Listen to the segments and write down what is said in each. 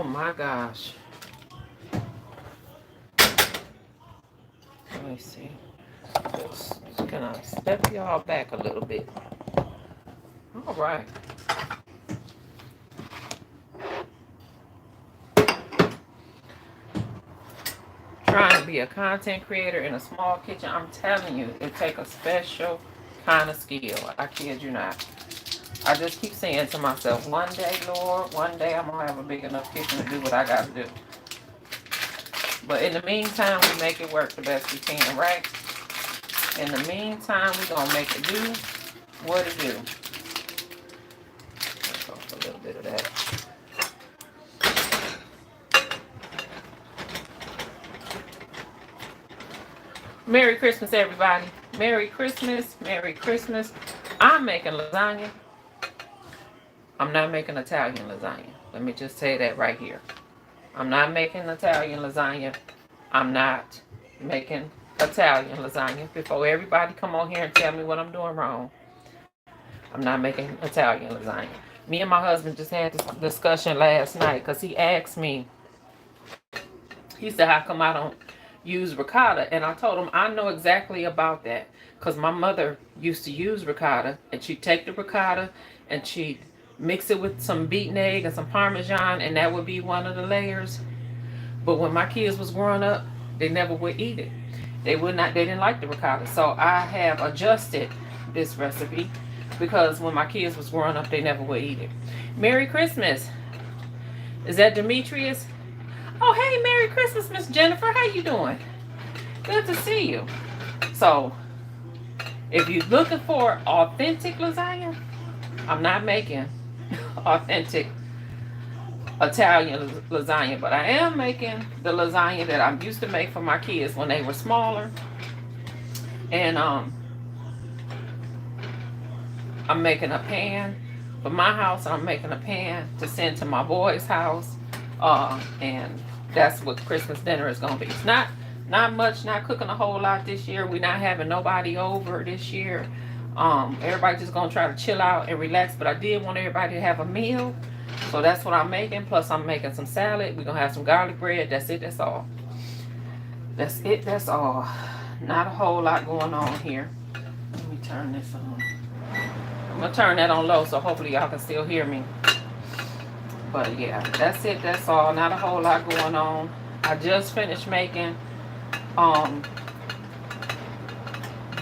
Oh my gosh. Let me see. Just gonna step y'all back a little bit. All right. Trying to be a content creator in a small kitchen, I'm telling you, it takes a special kind of skill. I kid you not. I just keep saying to myself, one day, Lord, one day I'm going to have a big enough kitchen to do what I got to do. But in the meantime, we make it work the best we can, right? In the meantime, we're going to make it do what it do. Let's off a little bit of that. Merry Christmas, everybody. Merry Christmas. Merry Christmas. I'm making lasagna. I'm not making Italian lasagna. Let me just say that right here. I'm not making Italian lasagna. I'm not making Italian lasagna. Before everybody come on here and tell me what I'm doing wrong, I'm not making Italian lasagna. Me and my husband just had this discussion last night because he asked me, he said, how come I don't use ricotta? And I told him I know exactly about that because my mother used to use ricotta, and she'd take the ricotta and she'd mix it with some beaten egg and some Parmesan, and that would be one of the layers. But when my kids was growing up, they never would eat it. They didn't like the ricotta. So I have adjusted this recipe because when my kids was growing up, they never would eat it. Merry Christmas. Is that Demetrius? Oh, hey, Merry Christmas, Miss Jennifer. How you doing? Good to see you. So, if you're looking for authentic lasagna, I'm not making authentic Italian lasagna, but I am making the lasagna that I used to make for my kids when they were smaller. And I'm making a pan for my house. I'm making a pan to send to my boys' house. And that's what Christmas dinner is going to be. It's not much, not cooking a whole lot this year. We're not having nobody over this year. Everybody just going to try to chill out and relax. But I did want everybody to have a meal. So that's what I'm making. Plus I'm making some salad. We're going to have some garlic bread. That's it. That's all. That's it. That's all. Not a whole lot going on here. Let me turn this on. I'm going to turn that on low so hopefully y'all can still hear me. But yeah, that's it. That's all. Not a whole lot going on. I just finished making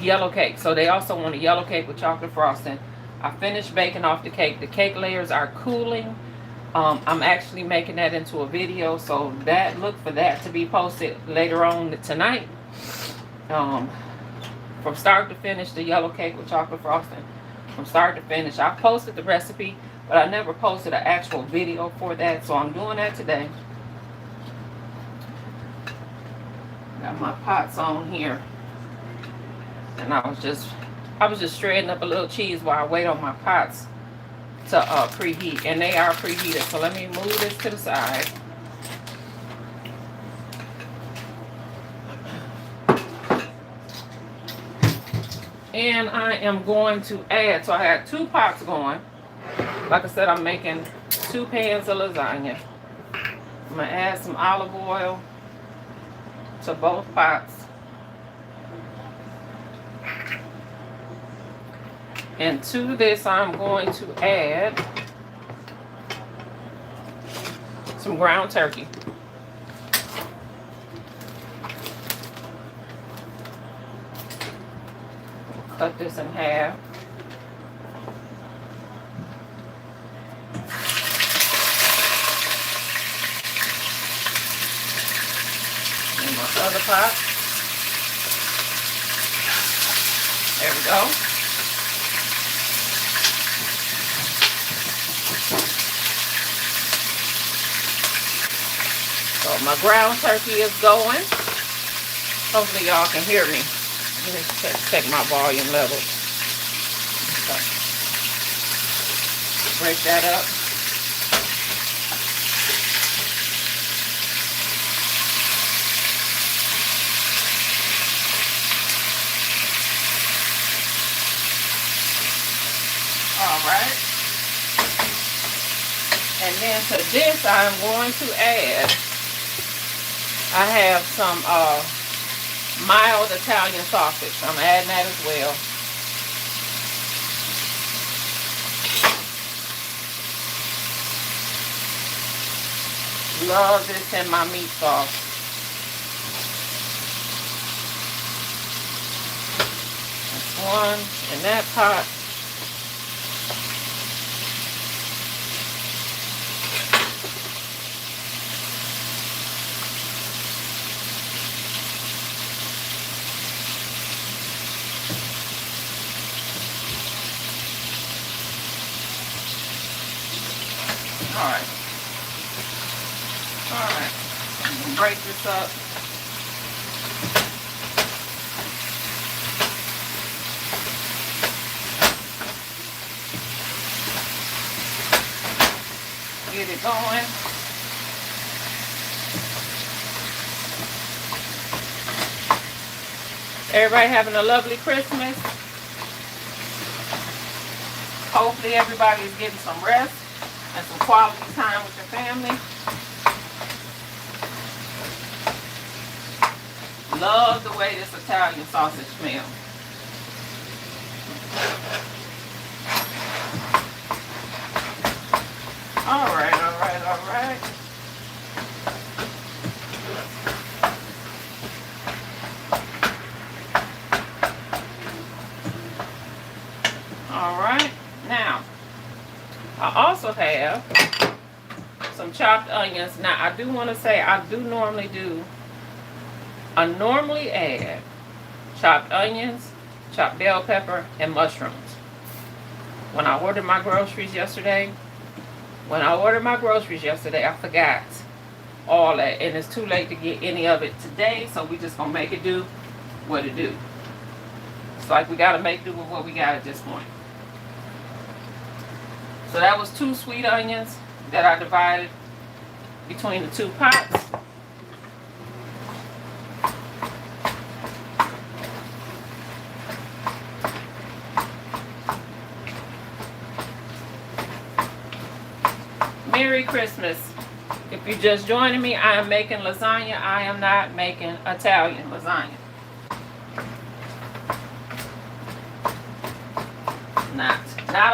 yellow cake. So they also want a yellow cake with chocolate frosting. I finished baking off the cake. The cake layers are cooling. I'm actually making that into a video, so look for that to be posted later on tonight. From start to finish, the yellow cake with chocolate frosting. From start to finish. I posted the recipe, but I never posted an actual video for that, so I'm doing that today. Got my pots on here, and I was just shredding up a little cheese while I wait on my pots to preheat, and they are preheated. So let me move this to the side. And I am going to add, so I had 2 pots going. Like I said, I'm making 2 pans of lasagna. I'm going to add some olive oil to both pots. And to this, I'm going to add some ground turkey. Cut this in half. In my other pot. There we go. So my ground turkey is going. Hopefully y'all can hear me. Let me check my volume level. Okay. Break that up. All right. And then to this, I'm going to add, I have some mild Italian sausage. I'm adding that as well. Love this in my meat sauce. That's one in that pot. Alright. Alright. I'm going to break this up. Get it going. Everybody having a lovely Christmas. Hopefully everybody is getting some rest and some quality time with your family. Love the way this Italian sausage smells. Alright, alright, alright. Alright, now I also have some chopped onions. Now I do want to say I normally add chopped onions, chopped bell pepper, and mushrooms. When I ordered my groceries yesterday, I forgot all that, and it's too late to get any of it today, so we just gonna make it do what it do. It's like we gotta make do with what we got at this point. So that was 2 sweet onions that I divided between the 2 pots. Merry Christmas. If you're just joining me, I am making lasagna. I am not making Italian lasagna. Not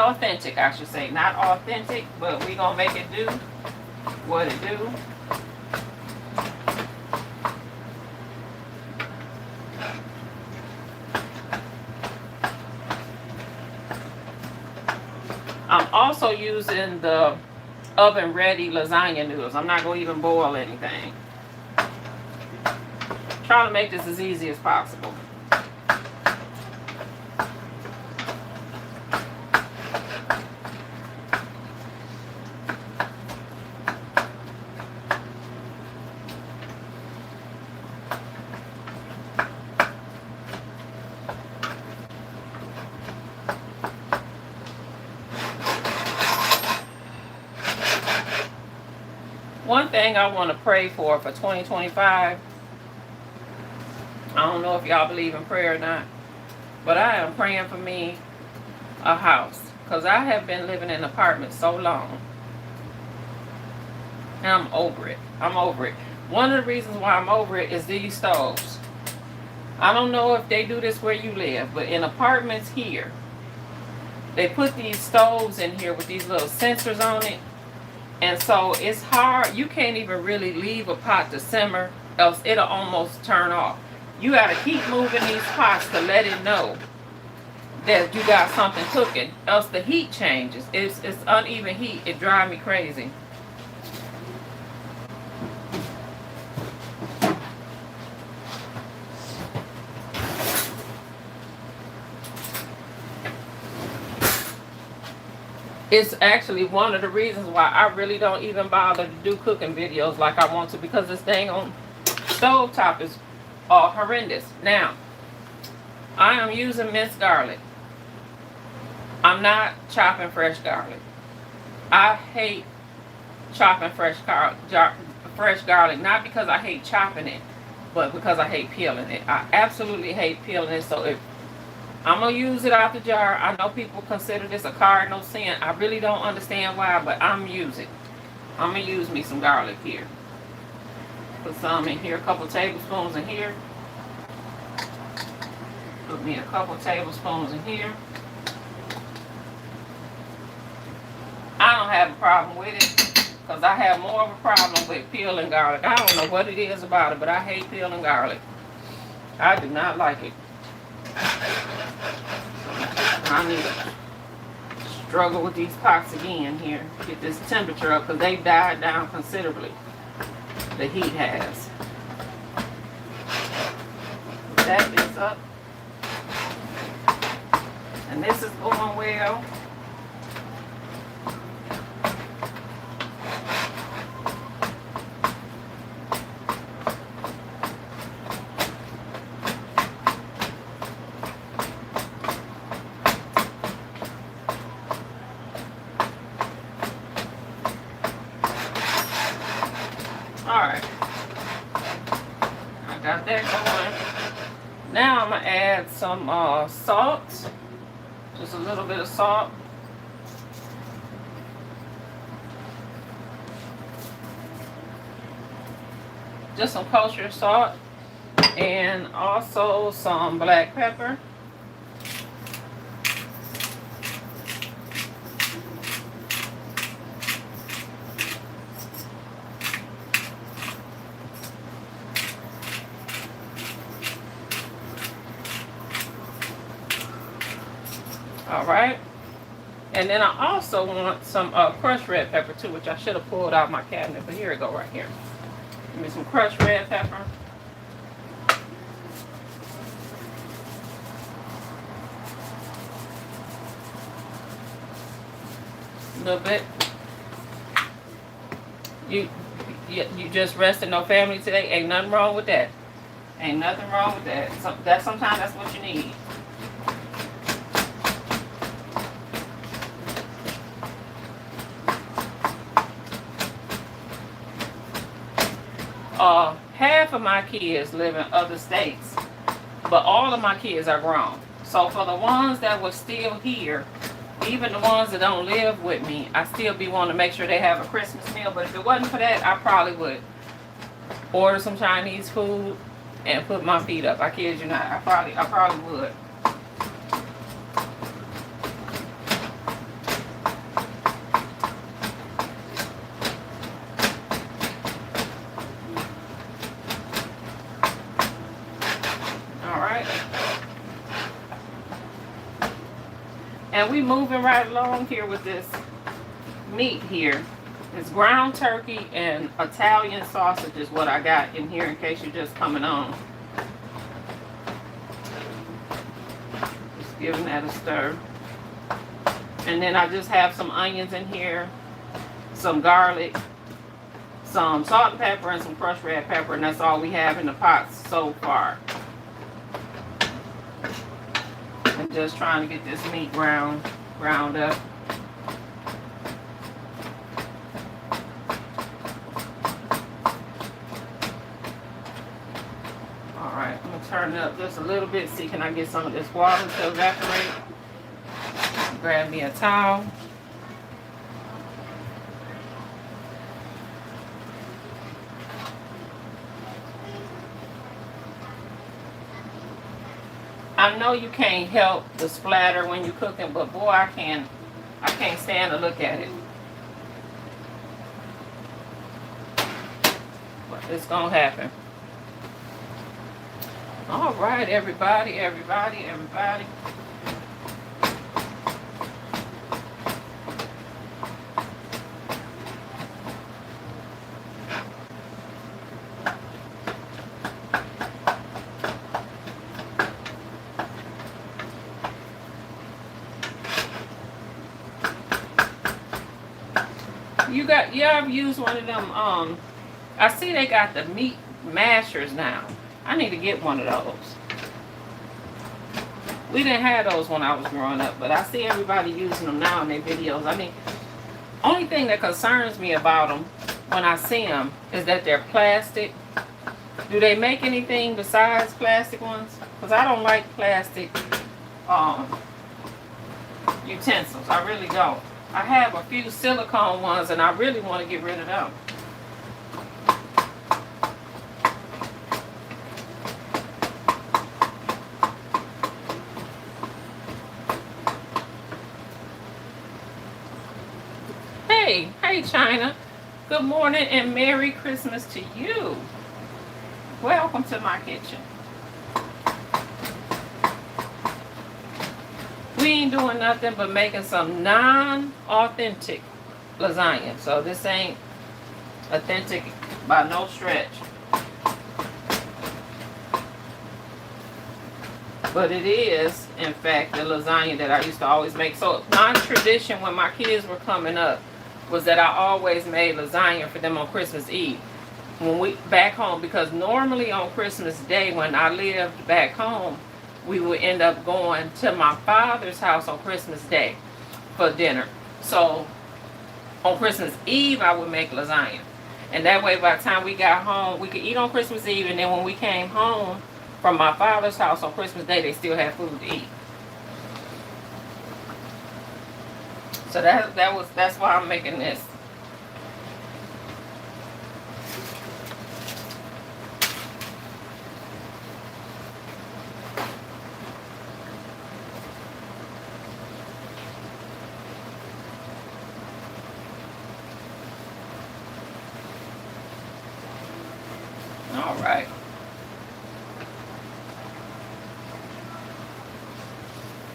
authentic, I should say. Not authentic, but we're going to make it do what it do. I'm also using the oven ready lasagna noodles. I'm not going to even boil anything. Trying to make this as easy as possible. One thing I want to pray for 2025, I don't know if y'all believe in prayer or not, but I am praying for me a house, because I have been living in apartments so long, and I'm over it. One of the reasons why I'm over it is these stoves. I don't know if they do this where you live, but in apartments here, they put these stoves in here with these little sensors on it. And so it's hard. You can't even really leave a pot to simmer, else it'll almost turn off. You got to keep moving these pots to let it know that you got something cooking, else the heat changes. It's uneven heat. It drives me crazy. It's actually one of the reasons why I really don't even bother to do cooking videos like I want to, because this thing on stovetop is horrendous. Now, I am using minced garlic. I'm not chopping fresh garlic. I hate chopping fresh garlic, not because I hate chopping it, but because I hate peeling it. I absolutely hate peeling it. So if I'm going to use it out the jar. I know people consider this a cardinal sin. I really don't understand why, but I'm using it. I'm going to use me some garlic here. Put some in here, a couple tablespoons in here. Put me a couple tablespoons in here. I don't have a problem with it because I have more of a problem with peeling garlic. I don't know what it is about it, but I hate peeling garlic. I do not like it. I need to struggle with these pots again here. Get this temperature up because they've died down considerably. The heat has. That is up. And this is going well. Alright, I got that going. Now I'm going to add some salt, just a little bit of salt. Just some kosher salt and also some black pepper. Alright, and then I also want some crushed red pepper too, which I should have pulled out my cabinet, but here it go right here. Give me some crushed red pepper. A little bit. You just resting, no family today? Ain't nothing wrong with that. Ain't nothing wrong with that. Sometimes that's what you need. Half of my kids live in other states, but all of my kids are grown. So for the ones that were still here, even the ones that don't live with me, I still be wanting to make sure they have a Christmas meal. But if it wasn't for that, I probably would order some Chinese food and put my feet up. I kid you not. I probably would. And we moving right along here with this meat here. It's ground turkey and Italian sausage is what I got in here in case you're just coming on. Just giving that a stir. And then I just have some onions in here, some garlic, some salt and pepper, and some crushed red pepper, and that's all we have in the pots so far. And just trying to get this meat ground up. Alright, I'm going to turn it up just a little bit. See, can I get some of this water to evaporate? Grab me a towel. I know you can't help the splatter when you're cooking, but boy, I can't stand to look at it. But it's gonna happen. All right, everybody. You ever use one of them, I see they got the meat mashers now. I need to get one of those. We didn't have those when I was growing up, but I see everybody using them now in their videos. I mean, only thing that concerns me about them when I see them is that they're plastic. Do they make anything besides plastic ones? Because I don't like plastic utensils. I really don't. I have a few silicone ones and I really want to get rid of them. Hey China. Good morning and Merry Christmas to you. Welcome to my kitchen. We ain't doing nothing but making some non-authentic lasagna. So this ain't authentic by no stretch. But it is, in fact, the lasagna that I used to always make. So my tradition when my kids were coming up was that I always made lasagna for them on Christmas Eve. When we back home, because normally on Christmas Day when I lived back home, we would end up going to my father's house on Christmas Day for dinner. So on Christmas Eve I would make lasagna. And that way by the time we got home, we could eat on Christmas Eve, and then when we came home from my father's house on Christmas Day, they still had food to eat. So that's why I'm making this. All right.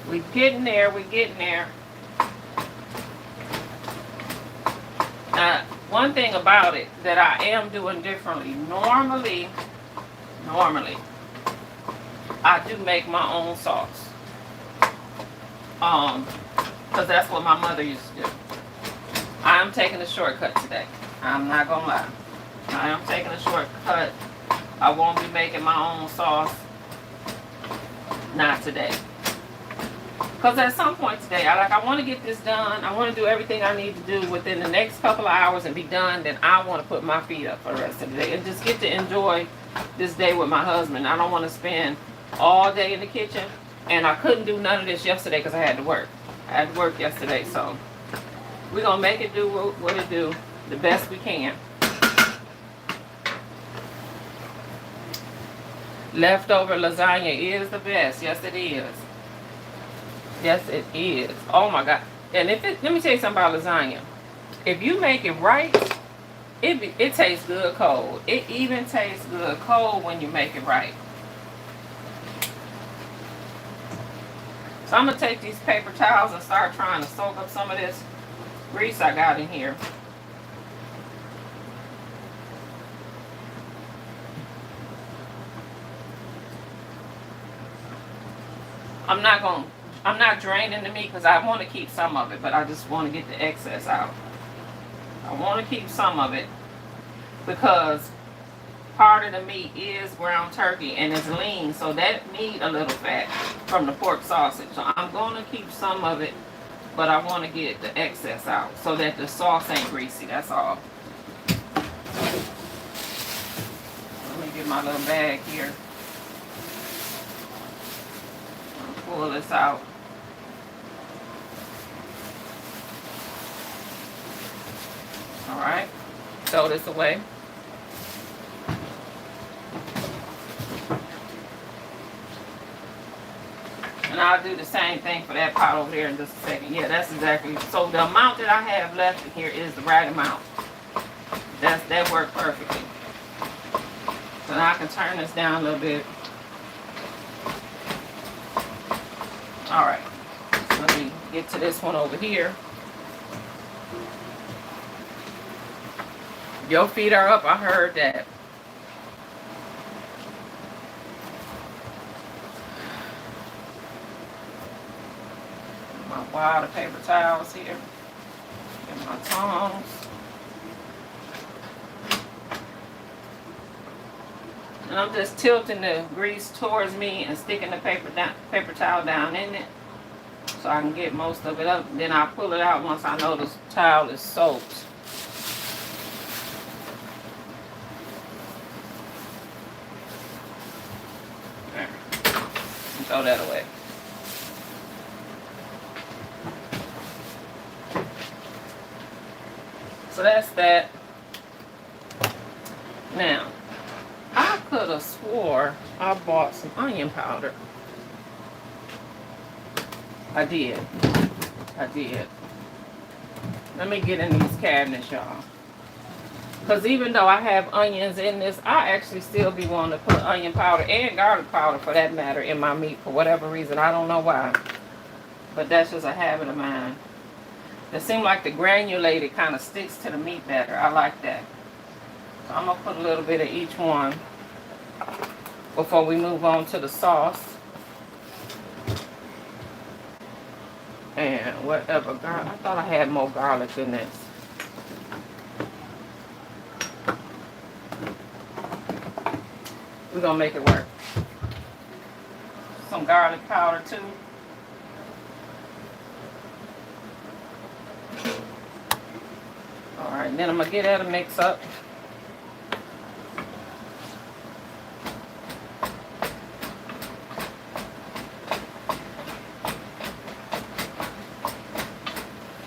We're getting there. We're getting there. One thing about it that I am doing differently. Normally, I do make my own sauce. Because that's what my mother used to do. I'm taking a shortcut today. I'm not gonna lie. I am taking a shortcut. I won't be making my own sauce. Not today. Because at some point today, I want to get this done. I want to do everything I need to do within the next couple of hours and be done. Then I want to put my feet up for the rest of the day and just get to enjoy this day with my husband. I don't want to spend all day in the kitchen. And I couldn't do none of this yesterday because I had to work. I had to work yesterday. So we're going to make it do what it do the best we can. Leftover lasagna is the best. Yes, it is. Yes, it is. Oh my God. And let me tell you something about lasagna. If you make it right, it tastes good cold. It even tastes good cold when you make it right. So I'm going to take these paper towels and start trying to soak up some of this grease I got in here. I'm not draining the meat because I want to keep some of it, but I just want to get the excess out. I want to keep some of it because part of the meat is ground turkey and it's lean, so that need a little fat from the pork sausage. So I'm going to keep some of it, but I want to get the excess out so that the sauce ain't greasy. That's all. Let me get my little bag here. Pull this out. All right, throw this away. And I'll do the same thing for that pot over there in just a second. Yeah, that's exactly. So the amount that I have left in here is the right amount. That worked perfectly. So now I can turn this down a little bit. All right, so let me get to this one over here. Your feet are up, I heard that. My wad of paper towels here. Get my tongs. And I'm just tilting the grease towards me and sticking the paper towel down in it so I can get most of it up. Then I pull it out once I know the towel is soaked. There. Throw that away. So that's that. Now, I could have swore I bought some onion powder. I did. I did. Let me get in these cabinets, y'all. Because even though I have onions in this, I actually still be wanting to put onion powder and garlic powder, for that matter, in my meat for whatever reason. I don't know why. But that's just a habit of mine. It seems like the granulated kind of sticks to the meat better. I like that. So I'm going to put a little bit of each one before we move on to the sauce. And whatever. I thought I had more garlic in this. We're going to make it work. Some garlic powder too. Alright, then I'm going to get that a mix up.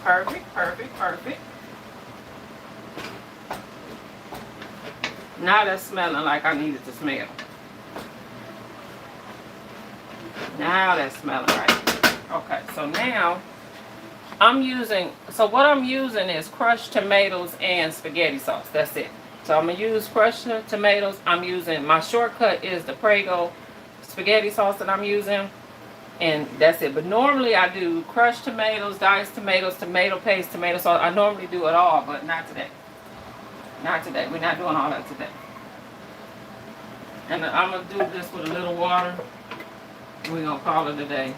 Perfect, perfect, perfect. Now that's smelling like I need it to smell. Now that's smelling right. Okay, so now what I'm using is crushed tomatoes and spaghetti sauce. That's it. So I'm going to use crushed tomatoes. My shortcut is the Prego spaghetti sauce that I'm using. And that's it. But normally I do crushed tomatoes, diced tomatoes, tomato paste, tomato sauce. I normally do it all, but not today. Not today. We're not doing all that today. And I'm going to do this with a little water. We're going to call it a day.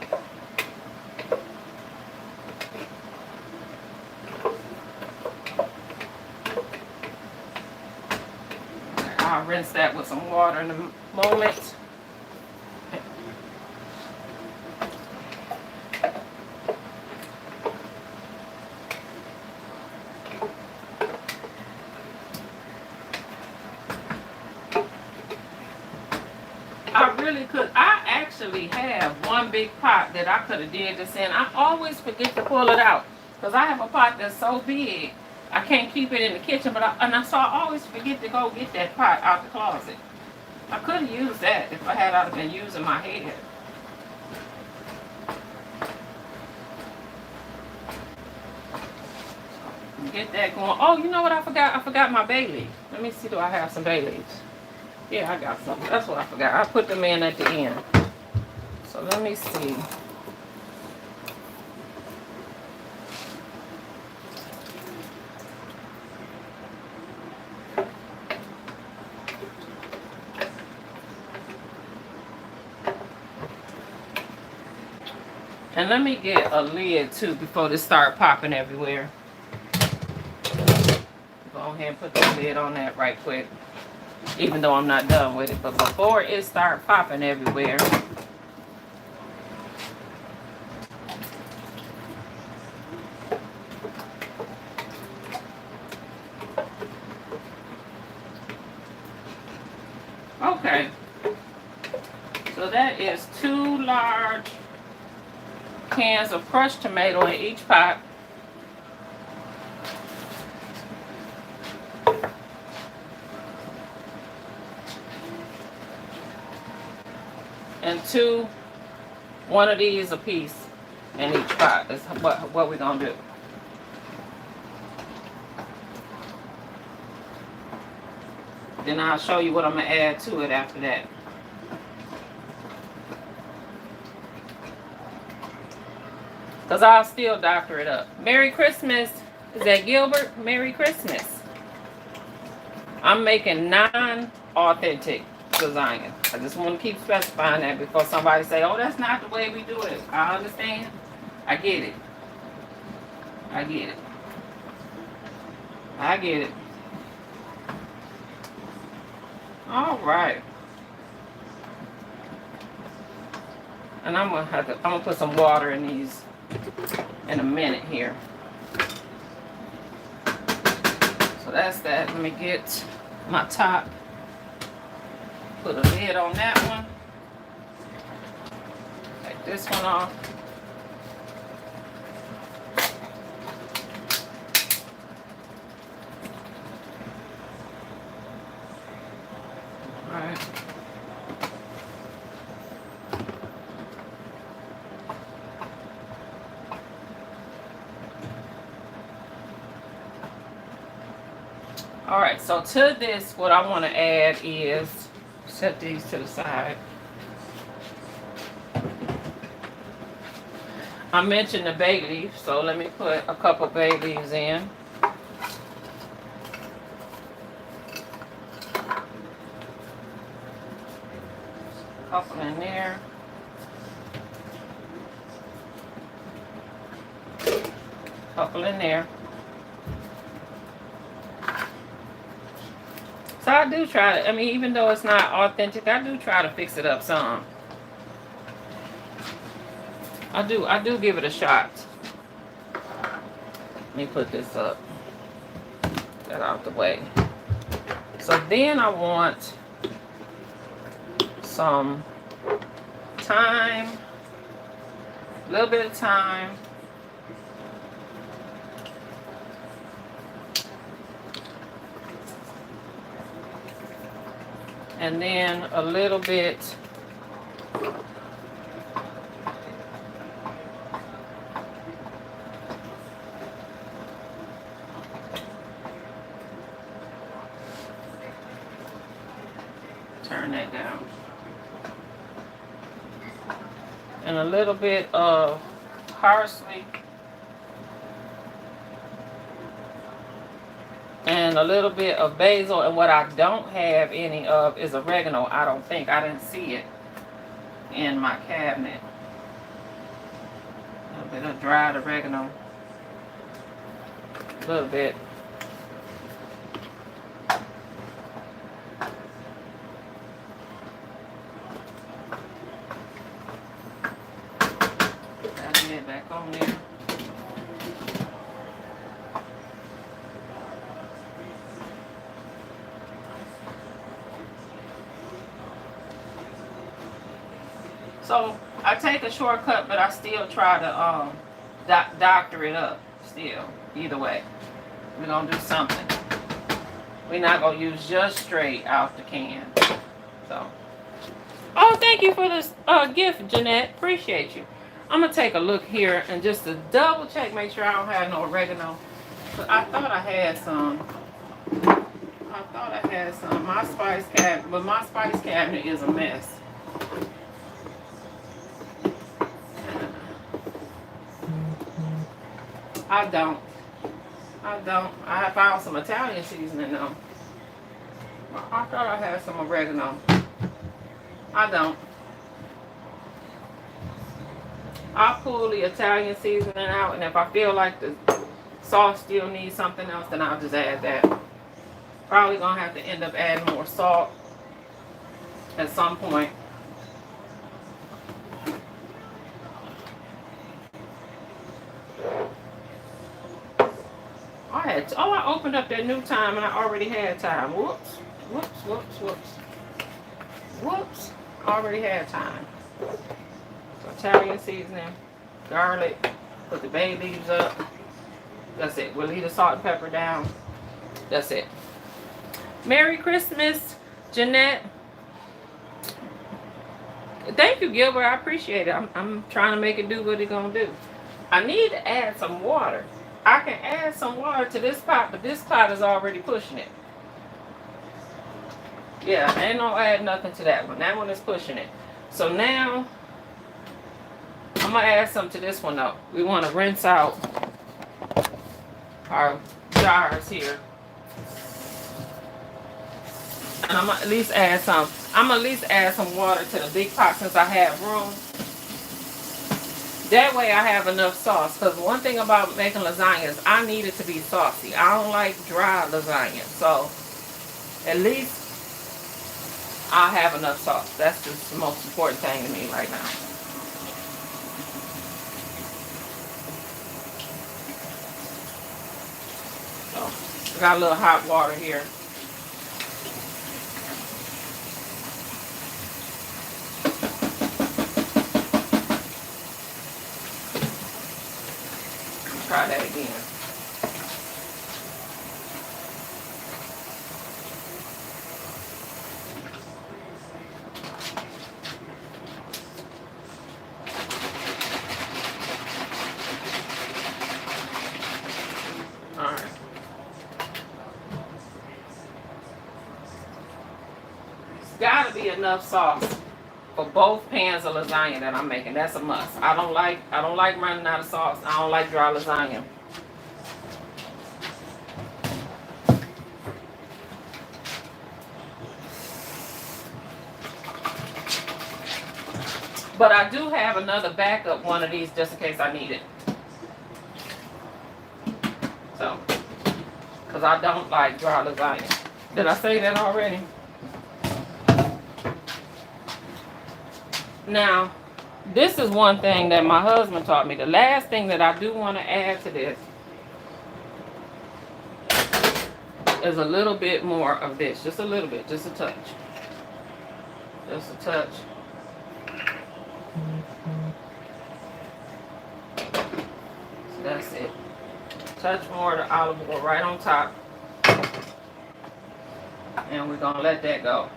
I'll rinse that with some water in a moment. I actually have one big pot that I could have did this in. I always forget to pull it out because I have a pot that's so big I can't keep it in the kitchen. So I always forget to go get that pot out the closet. I could have used that if I'd been using my head. Get that going. Oh, you know what I forgot? I forgot my bay leaf. Let me see, do I have some bay leaves? Yeah, I got some. That's what I forgot. I put them in at the end. So let me see. And let me get a lid too before this start popping everywhere. Go ahead and put the lid on that right quick. Even though I'm not done with it, but before it start popping everywhere. Okay. So that is 2 large cans of crushed tomato in each pot. And one of these a piece in each pot is what we're gonna do. Then I'll show you what I'm gonna add to it after that. Because I'll still doctor it up. Merry Christmas. Is that Gilbert? Merry Christmas. I'm making non-authentic lasagna. I just want to keep specifying that before somebody say, oh, that's not the way we do it. I understand. I get it. I get it. I get it. All right. And I'm gonna put some water in these in a minute here. So that's that. Let me get my top. Put a lid on that one. Take this one off. right. All right, so to this, what I want to add is, set these to the side. I mentioned the bay leaf, so let me put a couple bay leaves in. Couple in there. Couple in there. So I do try to, I mean, even though it's not authentic, I do try to fix it up some. I do give it a shot. Let me put this up. Get out the way. So then I want some thyme, a little bit of thyme. And then a little bit turn that down. And a little bit of parsley. And a little bit of basil. And what I don't have any of is oregano. I don't think. I didn't see it in my cabinet. A little bit of dried oregano. A little bit. That lid back on there. So I take a shortcut, but I still try to doctor it up. Still, either way, we're gonna do something. We're not gonna use just straight out the can. So, oh, thank you for this gift, Jeanette. Appreciate you. I'm gonna take a look here and just to double check, make sure I don't have no oregano. But I thought I had some. My spice cabinet, but my spice cabinet is a mess. I don't. I found some Italian seasoning though. I thought I had some oregano. I don't. I'll pull the Italian seasoning out, and if I feel like the sauce still needs something else, then I'll just add that. Probably gonna have to end up adding more salt at some point. I opened up that new thyme and I already had thyme. Whoops. Already had thyme. So Italian seasoning, garlic, put the bay leaves up. That's it. We'll leave the salt and pepper down. That's it. Merry Christmas, Jeanette. Thank you, Gilbert. I appreciate it. I'm trying to make it do what it's gonna do. I need to add some water. I can add some water to this pot, but this pot is already pushing it. Yeah, ain't no add nothing to that one. That one is pushing it. So now, I'm going to add some to this one though. We want to rinse out our jars here. And I'm going to at least add some. I'm going to at least add some water to the big pot since I have room. That way I have enough sauce. Because one thing about making lasagnas, I need it to be saucy. I don't like dry lasagna. So at least I'll have enough sauce. That's just the most important thing to me right now. So I got a little hot water here. Try that again. got to be enough sauce for both pans of lasagna that I'm making. That's a must. I don't like running out of sauce. I don't like dry lasagna. But I do have another backup one of these just in case I need it. So, because I don't like dry lasagna. Did I say that already? Now, this is one thing that my husband taught me. The last thing that I do want to add to this is a little bit more of this. Just a little bit. Just a touch. Just a touch. So that's it. Touch more of the olive oil right on top. And we're going to let that go.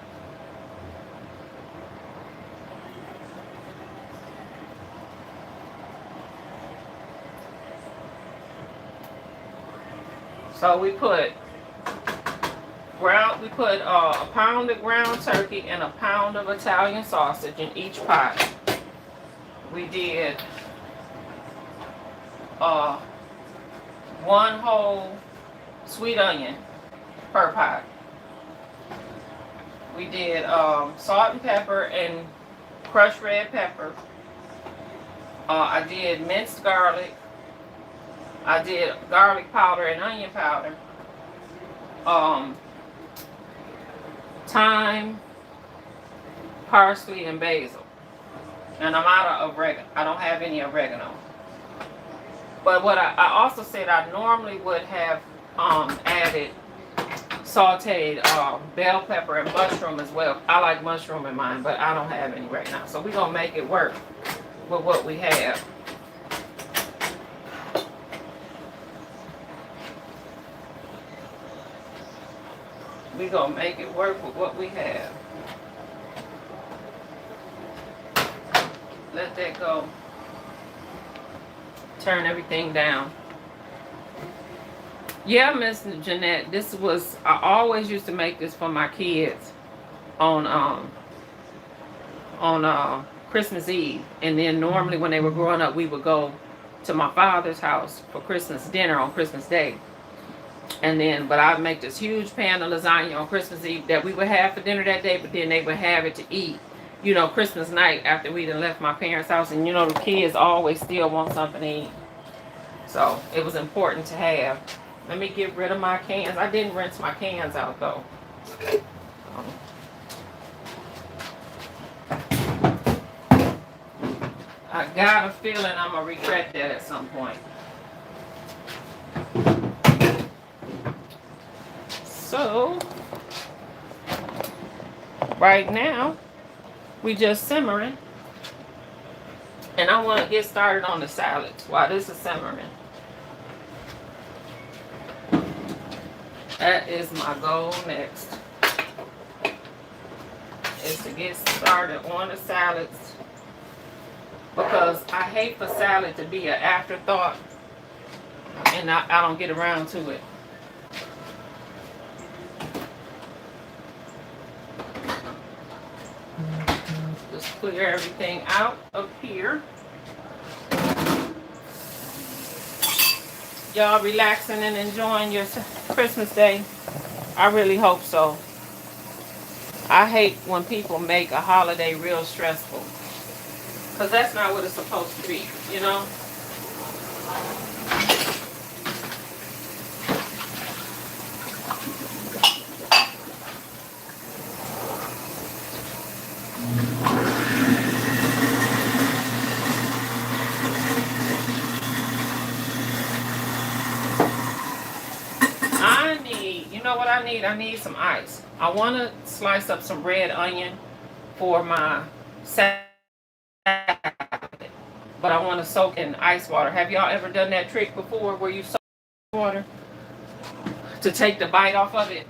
So we put a pound of ground turkey and a pound of Italian sausage in each pot. We did one whole sweet onion per pot. We did salt and pepper and crushed red pepper. I did minced garlic. I did garlic powder and onion powder. Thyme, parsley, and basil. And I'm out of oregano. I don't have any oregano. But what I also said I normally would have added sauteed bell pepper and mushroom as well. I like mushroom in mine, but I don't have any right now. So we're going to make it work with what we have. We're going to make it work with what we have. Let that go. Turn everything down. Yeah, Miss Jeanette, I always used to make this for my kids on Christmas Eve. And then normally when they were growing up, we would go to my father's house for Christmas dinner on Christmas Day. And then, but I'd make this huge pan of lasagna on Christmas Eve that we would have for dinner that day, but then they would have it to eat, Christmas night after we done left my parents' house. And the kids always still want something to eat. So it was important to have. Let me get rid of my cans. I didn't rinse my cans out though. I got a feeling I'm going to regret that at some point. So, right now, we just simmering. And I want to get started on the salads while this is simmering. That is my goal next. Is to get started on the salads. Because I hate for salad to be an afterthought. And I don't get around to it. Just clear everything out of here. Y'all relaxing and enjoying your Christmas day? I really hope so. I hate when people make a holiday real stressful. Because that's not what it's supposed to be, I need some ice. I want to slice up some red onion for my salad, but I want to soak in ice water. Have y'all ever done that trick before where you soak water to take the bite off of it?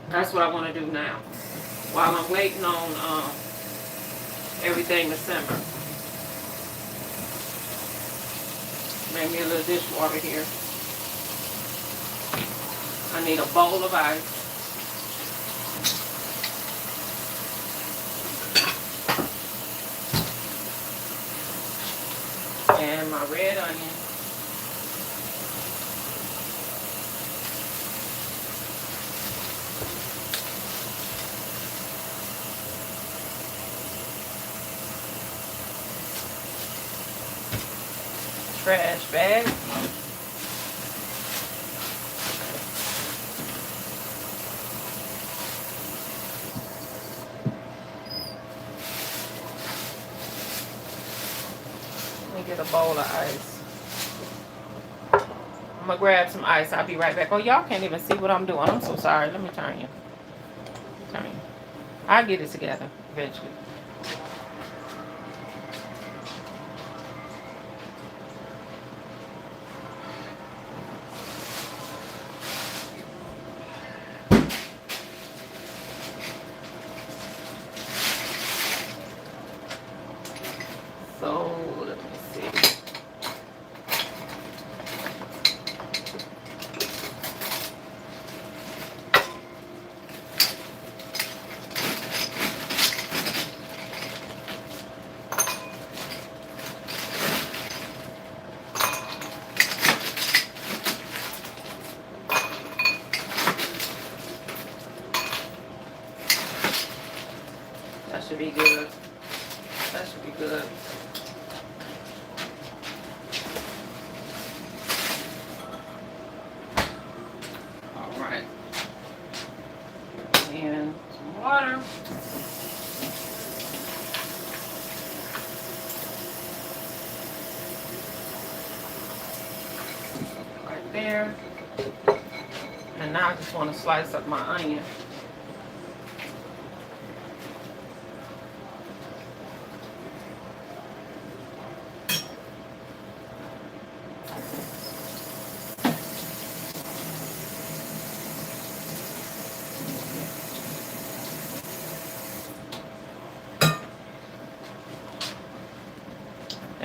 That's what I want to do now while I'm waiting on everything to simmer. Make me a little dishwater here. I need a bowl of ice. my red onion. Trash bag. Let me get a bowl of ice. I'm gonna grab some ice. I'll be right back. Oh, y'all can't even see what I'm doing. I'm so sorry. Let me turn you. Turn you. I'll get it together eventually. So let me see. That should be good. That should be good. All right. And some water. Right there. And now I just want to slice up my onion.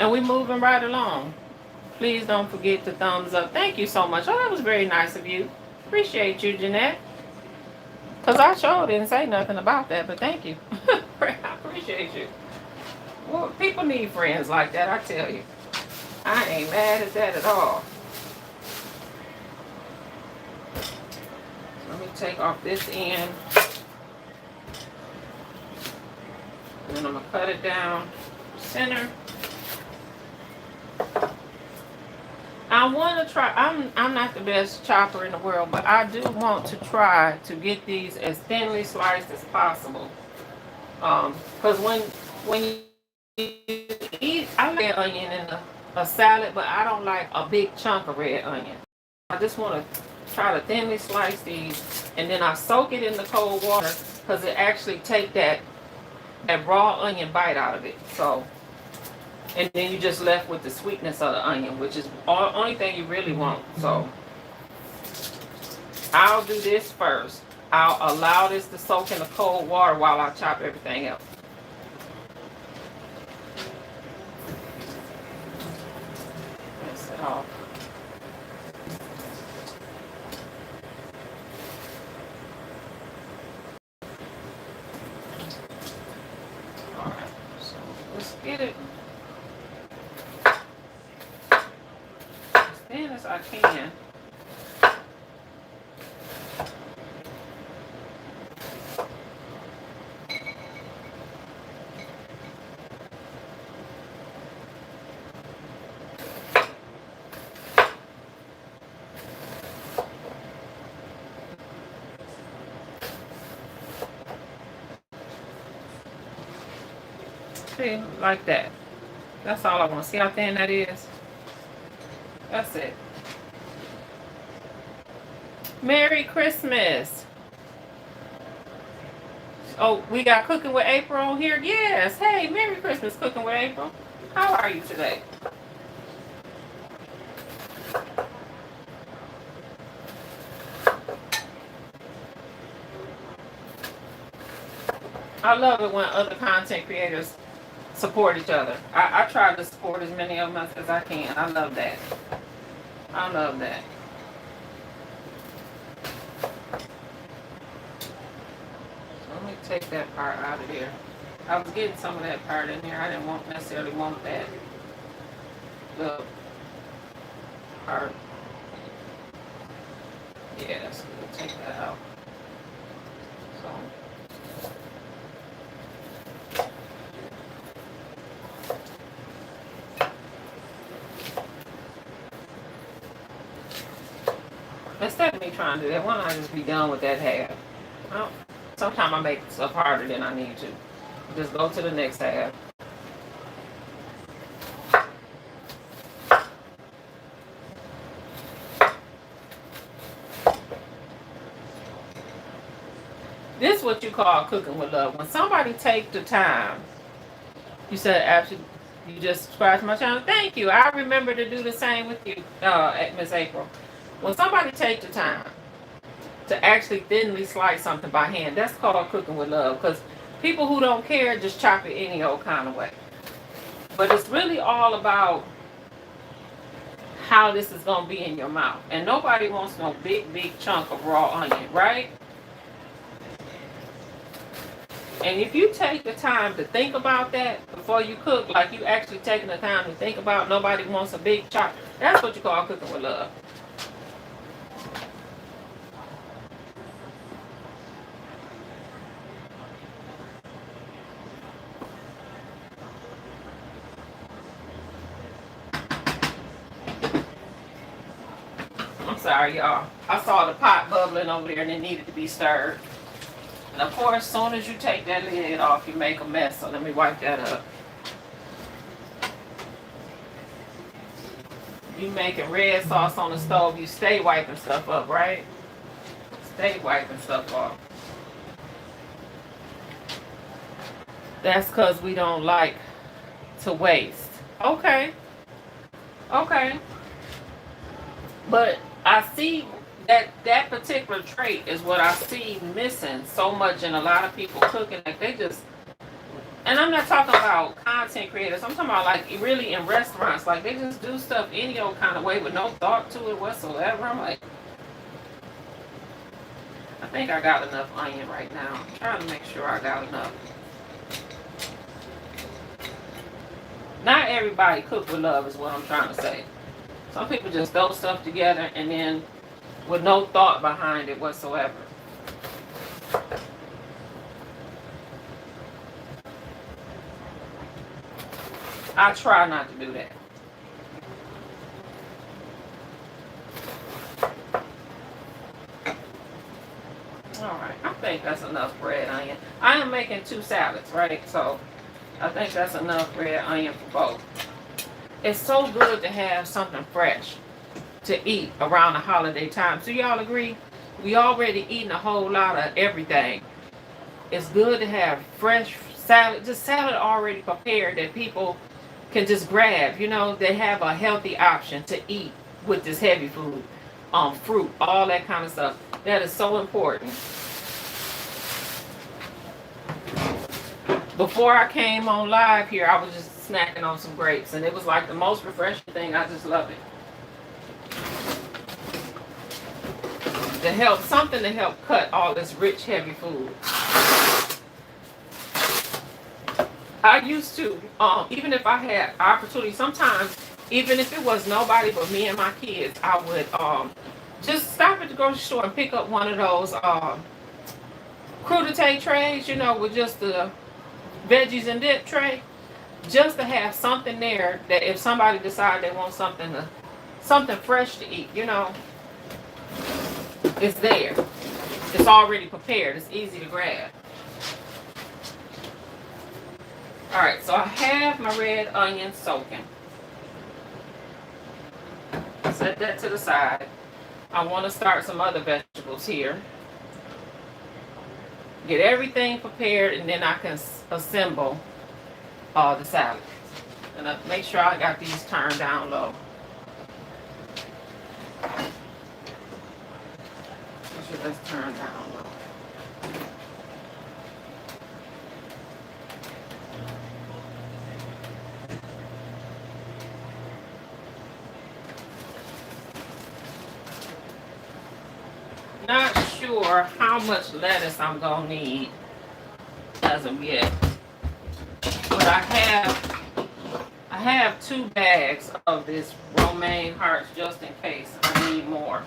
And we're moving right along. Please don't forget to thumbs up. Thank you so much. Oh, that was very nice of you. Appreciate you, Jeanette. Because I sure didn't say nothing about that, but thank you. I appreciate you. Well, people need friends like that, I tell you. I ain't mad at that at all. So let me take off this end. And then I'm going to cut it down center. I want to try, I'm not the best chopper in the world, but I do want to try to get these as thinly sliced as possible. Because when you eat, I like red onion in a salad, but I don't like a big chunk of red onion. I just want to try to thinly slice these, and then I soak it in the cold water because it actually take that raw onion bite out of it. So. And then you're just left with the sweetness of the onion, which is the only thing you really want. So I'll do this first. I'll allow this to soak in the cold water while I chop everything else. Rinse it off. All right, so let's get it. Thin as I can. See, like that. That's all I want. See how thin that is? That's it. Merry Christmas. Oh, we got Cooking with April on here? Yes. Hey, Merry Christmas, Cooking with April. How are you today? I love it when other content creators support each other. I try to support as many of them as I can. I love that. I love that. So let me take that part out of there. I was getting some of that part in there. I didn't necessarily want that. the part. Yeah, that's good. Take that out. So instead of me trying to do that, why don't I just be done with that half? Well, sometimes I make stuff harder than I need to. Just go to the next half. This is what you call cooking with love. When somebody take the time, you said actually you just subscribed to my channel. Thank you. I remember to do the same with you, Miss April. When somebody take the time to actually thinly slice something by hand, that's called cooking with love. Because people who don't care just chop it any old kind of way. But it's really all about how this is going to be in your mouth. And nobody wants no big chunk of raw onion, right? And if you take the time to think about that before you cook, like you actually taking the time to think about nobody wants a big chop, that's what you call cooking with love. I'm sorry, y'all. I saw the pot bubbling over there and it needed to be stirred. And of course, as soon as you take that lid off, you make a mess. So let me wipe that up. You making red sauce on the stove, you stay wiping stuff up, right? Stay wiping stuff off. That's because we don't like to waste. Okay. Okay. But I see that particular trait is what I see missing so much in a lot of people cooking. Like they just, and I'm not talking about content creators. I'm talking about like really in restaurants. Like they just do stuff any old kind of way with no thought to it whatsoever. I'm like, I think I got enough onion right now. I'm trying to make sure I got enough. Not everybody cook with love is what I'm trying to say. Some people just throw stuff together and then with no thought behind it whatsoever. I try not to do that. Alright, I think that's enough red onion. I am making 2 salads, right? So I think that's enough red onion for both. It's so good to have something fresh to eat around the holiday time. So y'all agree? We already eating a whole lot of everything. It's good to have fresh salad, just salad already prepared that people can just grab. You know, they have a healthy option to eat with this heavy food, fruit, all that kind of stuff. That is so important. Before I came on live here, I was just snacking on some grapes, and it was like the most refreshing thing. I just love it. To help, something to help cut all this rich, heavy food. I used to, even if I had opportunity, sometimes, even if it was nobody but me and my kids, I would just stop at the grocery store and pick up one of those crudité trays, you know, with just the veggies and dip tray, just to have something there that if somebody decides they want something fresh to eat, you know, it's there. It's already prepared. It's easy to grab. Alright, so I have my red onion soaking. Set that to the side. I want to start some other vegetables here. Get everything prepared and then I can assemble the salad. And make sure I got these turned down low. Make sure that's turned down low. Not sure how much lettuce I'm gonna need as of yet, but I I have 2 bags of this romaine hearts just in case I need more.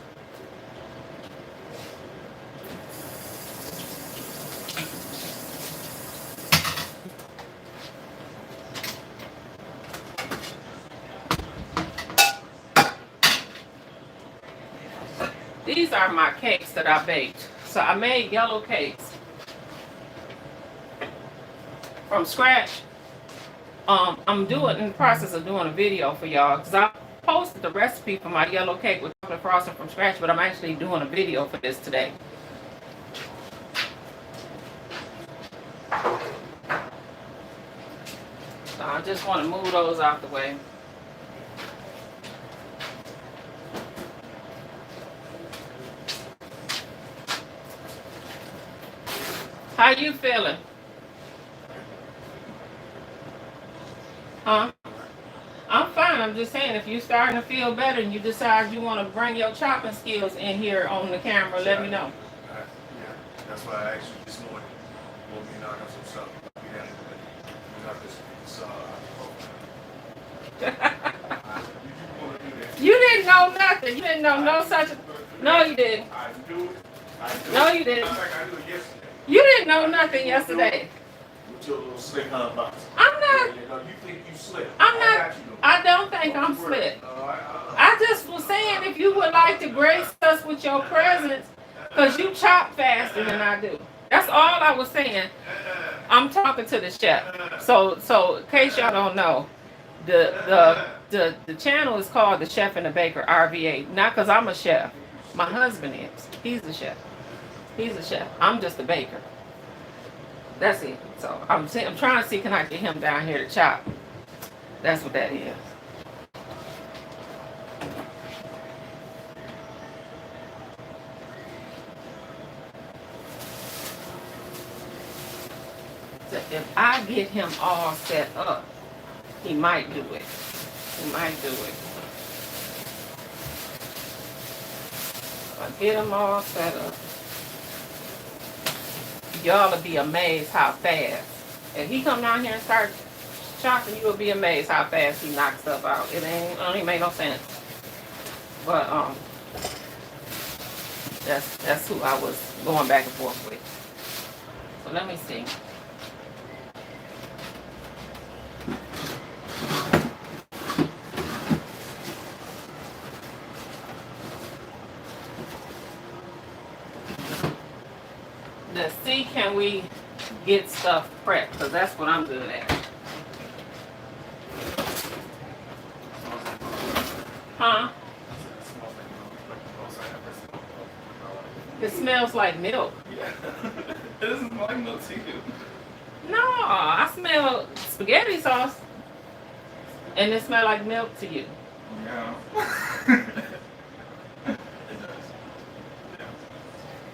These are my cakes that I baked. So I made yellow cakes from scratch. I'm in the process of doing a video for y'all because I posted the recipe for my yellow cake with chocolate frosting from scratch, but I'm actually doing a video for this today. So I just want to move those out the way. How you feeling? Huh? I'm fine. I'm just saying, if you're starting to feel better and you decide you want to bring your chopping skills in here on the camera, let me know. Yeah, that's why I asked you this morning. We'll be knocking some stuff. We got this. You didn't know nothing. You didn't know no such. No, you didn't. I do. No, you didn't. I knew it yesterday. You didn't know nothing yesterday. With your little slick box. I'm not. You think you slick. I'm not. I don't think I'm slick. I just was saying if you would like to grace us with your presence, because you chop faster than I do. That's all I was saying. I'm talking to the chef. So in case y'all don't know, the channel is called The Chef and the Baker, RVA. Not because I'm a chef. My husband is. He's a chef. He's a chef. I'm just a baker. That's it. So I'm trying to see, can I get him down here to chop? That's what that is. So if I get him all set up, he might do it. He might do it. If I get him all set up, y'all will be amazed how fast. If he come down here and start chopping, you will be amazed how fast he knocks stuff out. It don't even make no sense. But that's who I was going back and forth with. So let me see. Let's see, can we get stuff prepped? Because that's what I'm good at. Huh? It smells like milk. Yeah. It doesn't smell like milk to you. No, I smell spaghetti sauce. And it smells like milk to you. Yeah.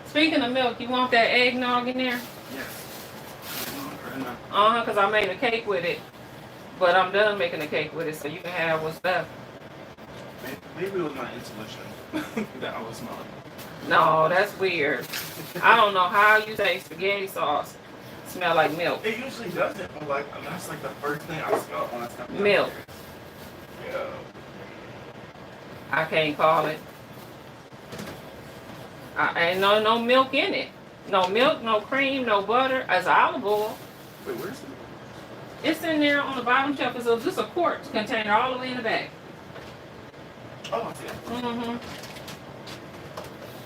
Speaking of milk, you want that eggnog in there? Yes. Because I made a cake with it. But I'm done making a cake with it, so you can have what's left. Maybe it was my intuition that I was smelling. No, that's weird. I don't know how you say spaghetti sauce smell like milk. It usually doesn't, but that's like the first thing I smell when I step down Milk. here. Yeah. I can't call it. Ain't no milk in it. No milk, no cream, no butter. It's olive oil. Wait, where's it? It's in there on the bottom shelf. It's just a quart container all the way in the back. Oh, I see it. Mm-hmm.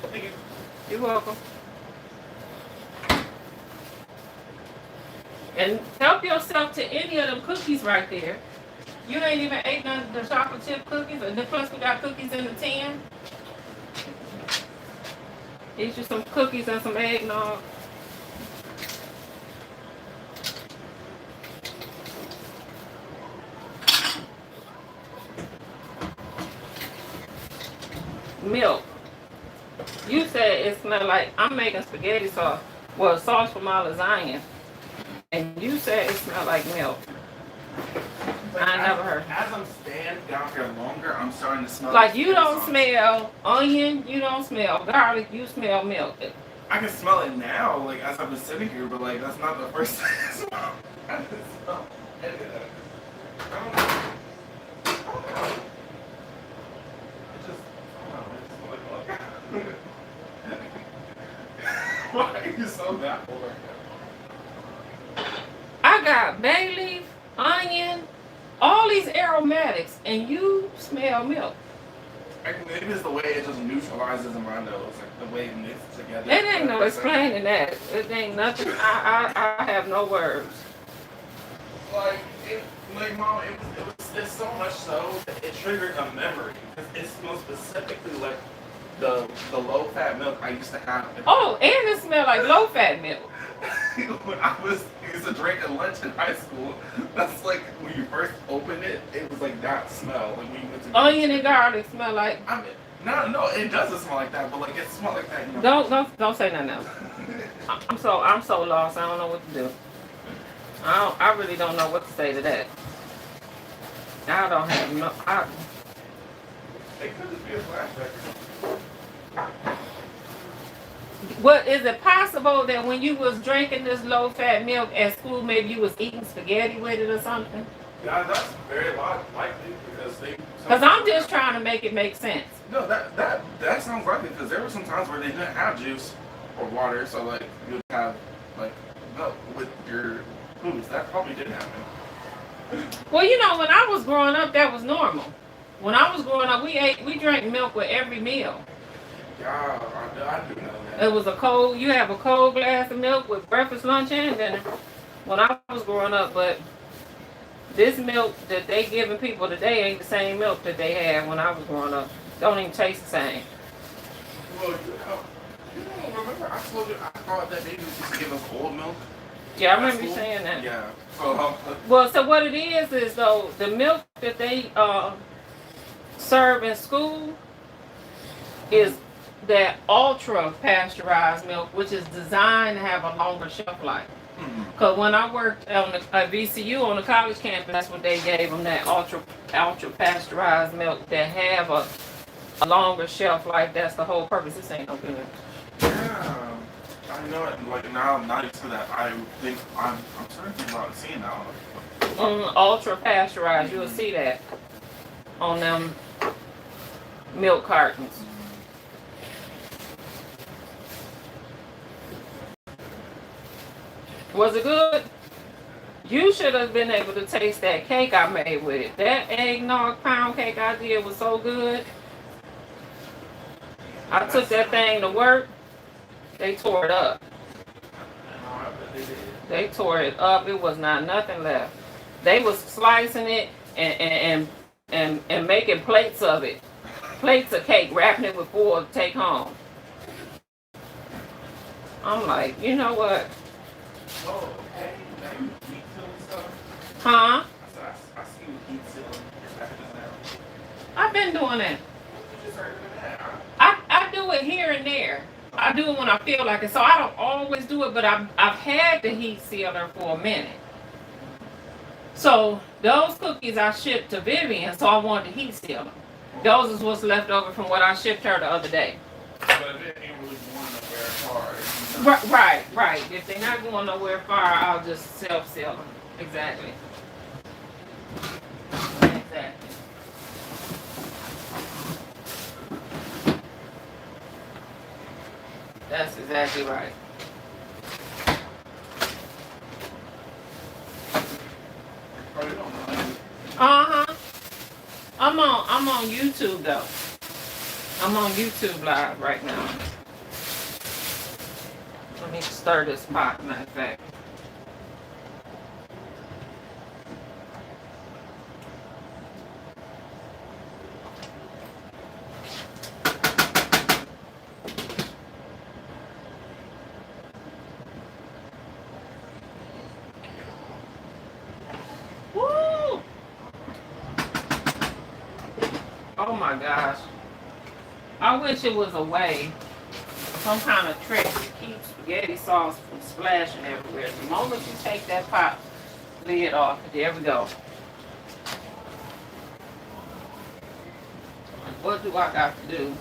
Thank you. You're welcome. And help yourself to any of them cookies right there. You ain't even ate none of the chocolate chip cookies, and then plus we got cookies in the tin. Eat you some cookies and some eggnog. Milk. You said it smelled like I'm making spaghetti sauce. Well, sauce for my lasagna. And you said it smelled like milk. I never heard. As I'm standing down here longer, I'm starting to smell. Like you don't smell onion, you don't smell garlic, you smell milk. I can smell it now, like as I've been sitting here, but like that's not the first thing I smell. I can smell it. Why are you so baffled right now? I got bay leaf, onion, all these aromatics, and you smell milk. Maybe it's the way it just neutralizes in my nose, like the way it mixes together. It ain't no explaining that. It ain't nothing. I have no words. Like, Mom, it's so much so that it triggered a memory. It smells specifically like the low fat milk I used to have. Oh, and it smelled like low fat milk. When used to drink at lunch in high school, that's like when you first open it, it was like that smell. Like when you went to Onion and garlic smell like. I mean, no, it doesn't smell like that, but like it smelled like that. You know? Don't say nothing else. I'm so lost. I don't know what to do. I really don't know what to say to that. I don't have no. It could just be a flashback. What is it possible that when you was drinking this low fat milk at school, maybe you was eating spaghetti with it or something? Yeah, that's very likely because Because I'm just trying to make it make sense. No, that sounds likely because there were some times where they didn't have juice or water, so like you would have like milk with your foods. That probably didn't happen. Well, you know, when I was growing up, that was normal. When I was growing up, we drank milk with every meal. Yeah, I do know that. It was you have a cold glass of milk with breakfast, lunch, and dinner. When I was growing up, but this milk that they giving people today ain't the same milk that they had when I was growing up. Don't even taste the same. Well, remember I told you I thought that they used to give us old milk? Yeah, I remember you saying that. Yeah. Well, so what it is though, the milk that they serve in school is that ultra pasteurized milk, which is designed to have a longer shelf life. Because when I worked at VCU on the college campus, that's what they gave them, that ultra pasteurized milk that have a longer shelf life. That's the whole purpose. This ain't no good. Yeah. I know it. Like now you said that, I think I'm starting to think about seeing that one. Ultra pasteurized. You'll see that on them milk cartons. Was it good? You should have been able to taste that cake I made with it. That eggnog pound cake I did was so good. I took that thing to work. They tore it up. They tore it up. It was not nothing left. They was slicing it and making plates of it. Plates of cake, wrapping it with foil to take home. I'm like, you know what? Oh, okay. Now you heat sealing stuff? Huh? I see you heat sealing your packages now. I've been doing that. You just heard of that, huh? I do it here and there. I do it when I feel like it. So I don't always do it, but I've had the heat sealer for a minute. So those cookies I shipped to Vivian, so I wanted to heat seal them. Those is what's left over from what I shipped her the other day. But if it ain't really going nowhere far, Right. If they're not going nowhere far, I'll just self-seal them. Exactly. That's exactly right. Uh-huh. I'm on YouTube though. I'm on YouTube live right now. Let me stir this pot, matter of fact. Woo! Oh my gosh. I wish it was a way, some kind of trick to keep spaghetti sauce from splashing everywhere. The moment you take that pot lid off, there we go. What do I got to do?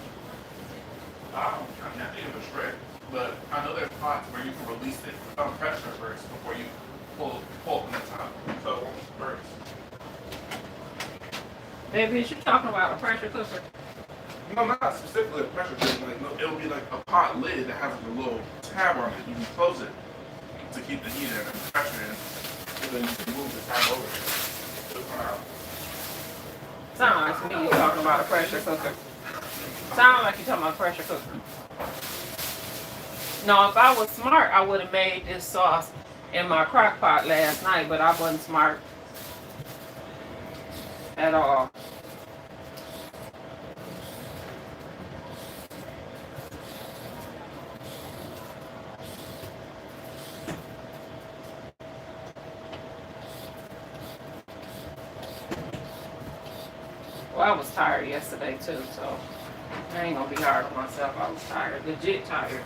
I'm not thinking of a trick, but I know there's pots where you can release it without pressure first before you pull from the top, so it won't burst. Baby, is you talking about a pressure cooker? No, not specifically a pressure cooker. Like, no, it'll be like a pot lid that has like a little tab on it. You can close it to keep the heat in and the pressure in. And then you can move the tab over here. Sound like to me you're talking about a pressure cooker. Sound like you're talking about a pressure cooker. No, if I was smart, I would have made this sauce in my crock pot last night, but I wasn't smart at all. Well, I was tired yesterday too, so I ain't gonna be hard on myself. I was tired, legit tired.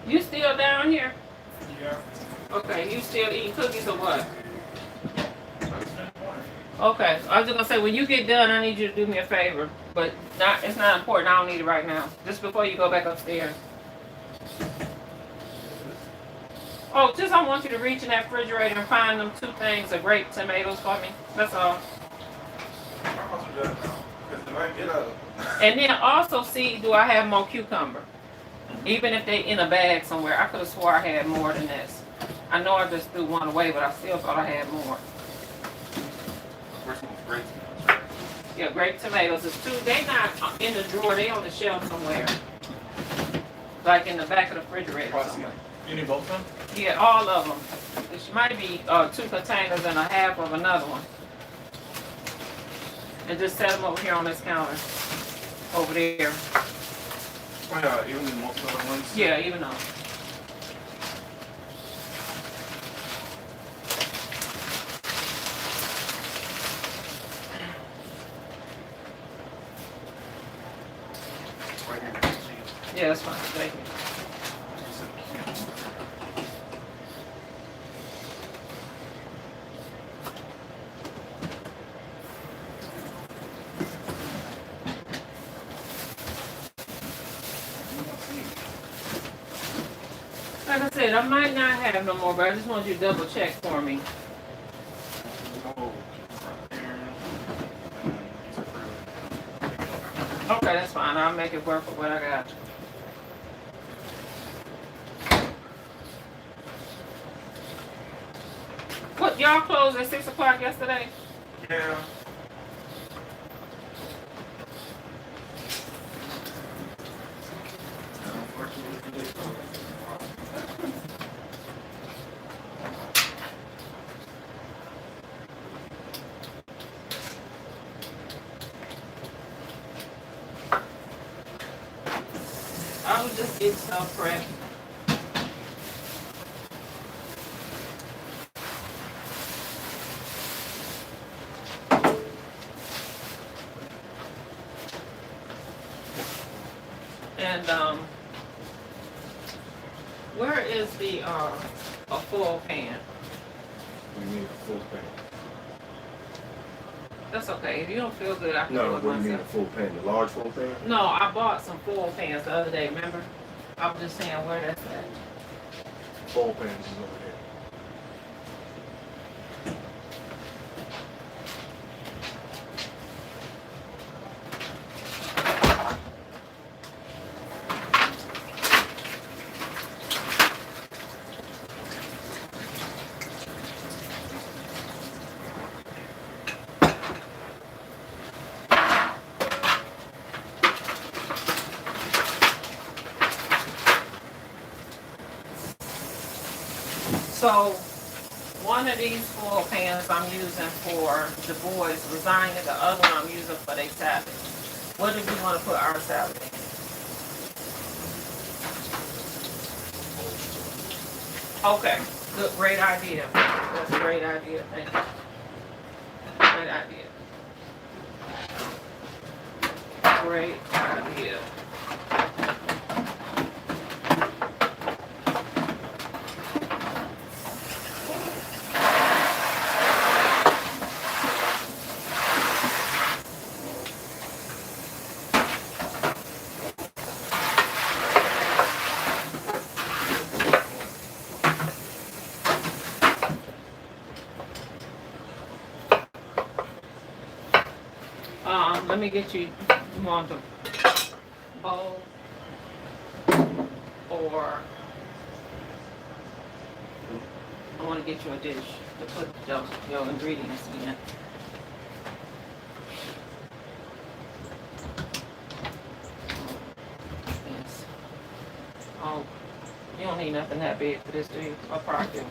You still down here? Yeah. Okay, you still eating cookies or what? Okay, I was just gonna say when you get done, I need you to do me a favor, but it's not important. I don't need it right now. Just before you go back upstairs. Oh, just I want you to reach in that refrigerator and find them 2 things of grape tomatoes for me. That's all. And then also see, do I have more cucumber? Even if they in a bag somewhere, I could have swore I had more than this. I know I just threw one away, but I still thought I had more. Where's some grape tomatoes, right? Yeah, grape tomatoes is 2. They not in the drawer. They on the shelf somewhere, like in the back of the refrigerator somewhere. You need both of them? Yeah, all of them. It might be 2 containers and a half of another one. And just set them over here on this counter, over there. Oh yeah, even the most other ones? Yeah, even though. Right here. Yeah, that's fine. Thank you. Like I said, I might not have no more, but I just want you to double check for me. Okay, that's fine. I'll make it work for what I got. What, y'all closed at 6 o'clock yesterday? Yeah. I was just getting stuff prepped. And where is the a full pan? We need a full pan. That's okay. If you don't feel good, I can No, do it what do you mean a myself. full pan? The large full pan? No, I bought some full pans the other day, remember? I was just saying where that's at. Full pans is over there. So one of these full pans I'm using for the boys' lasagna, the other one I'm using for their salad. What do we want to put our salad in? Okay, good, great idea. That's a great idea, thank you. Great idea. great idea. Let me get you want a bowl or I want to get you a dish to put your ingredients in. Yes. Oh, you don't need nothing that big for this, do you? I probably do.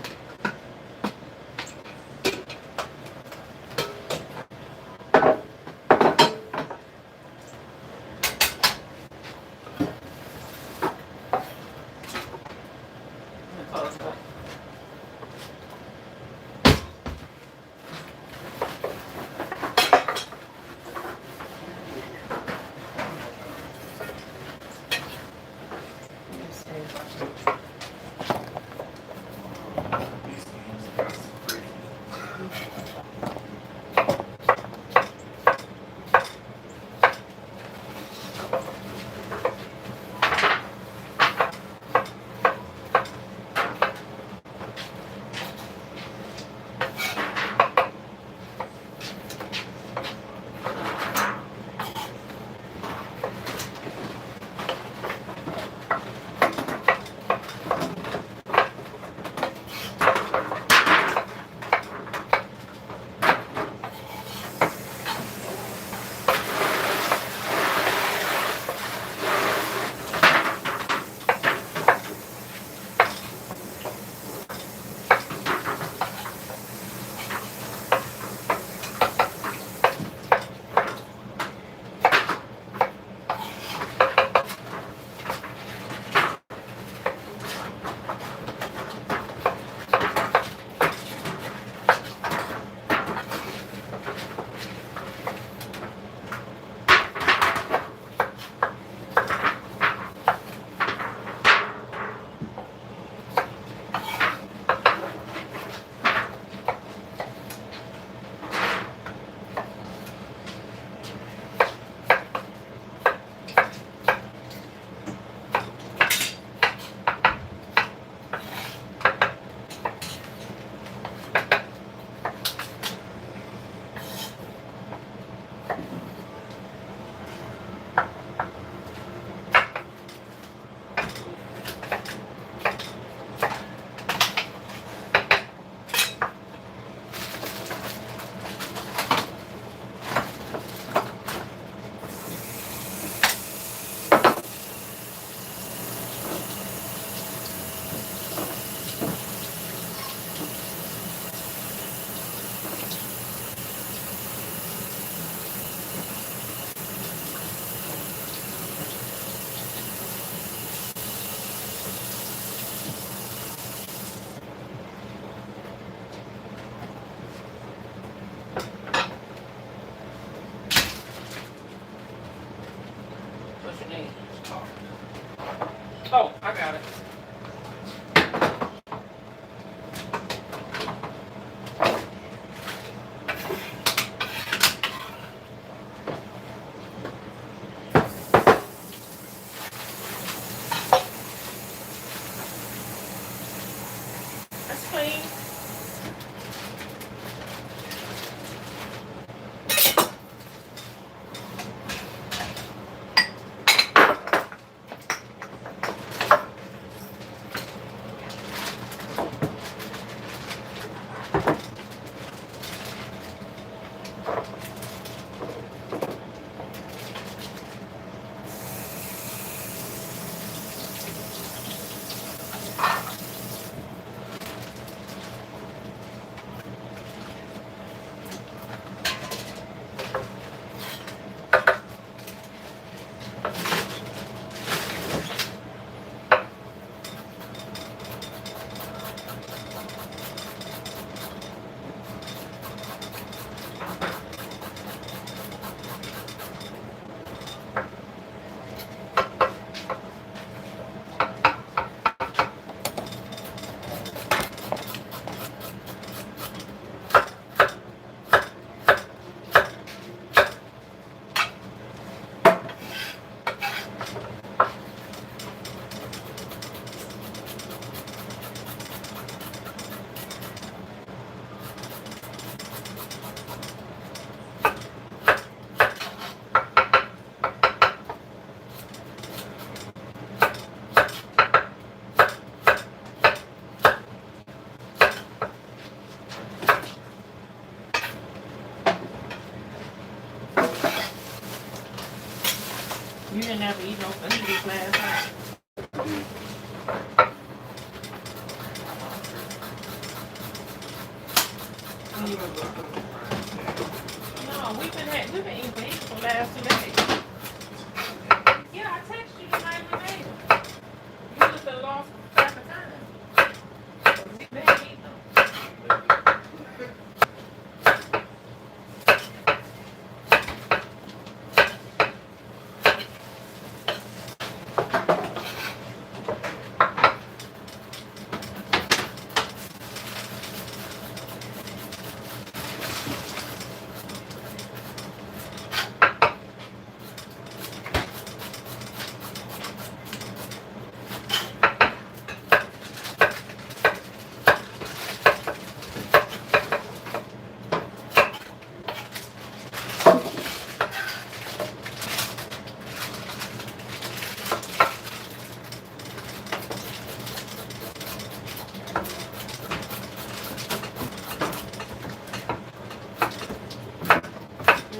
Oh, I got it. That's clean. last night? No, we've been eating beans for last 2 days. Yeah, I texted you the night we made them. You just been lost track of time. We've been eating them.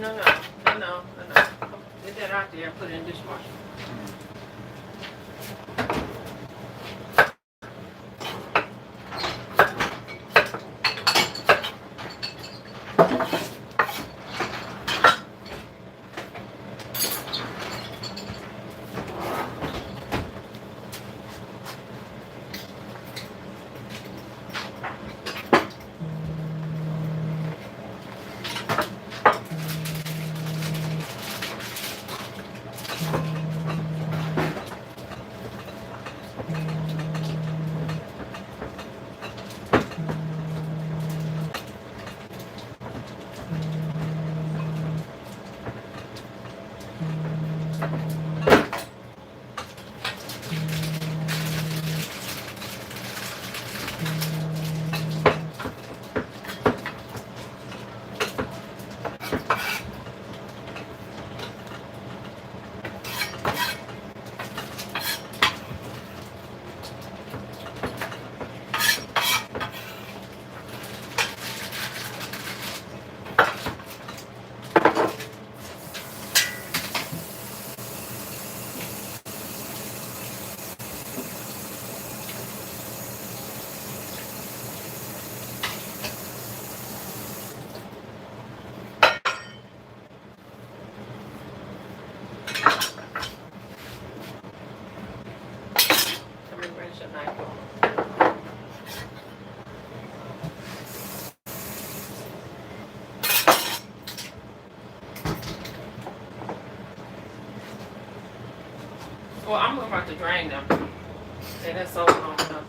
No. Get that out there and put it in the dishwasher. Well, I'm about to drain them. They done sold long enough.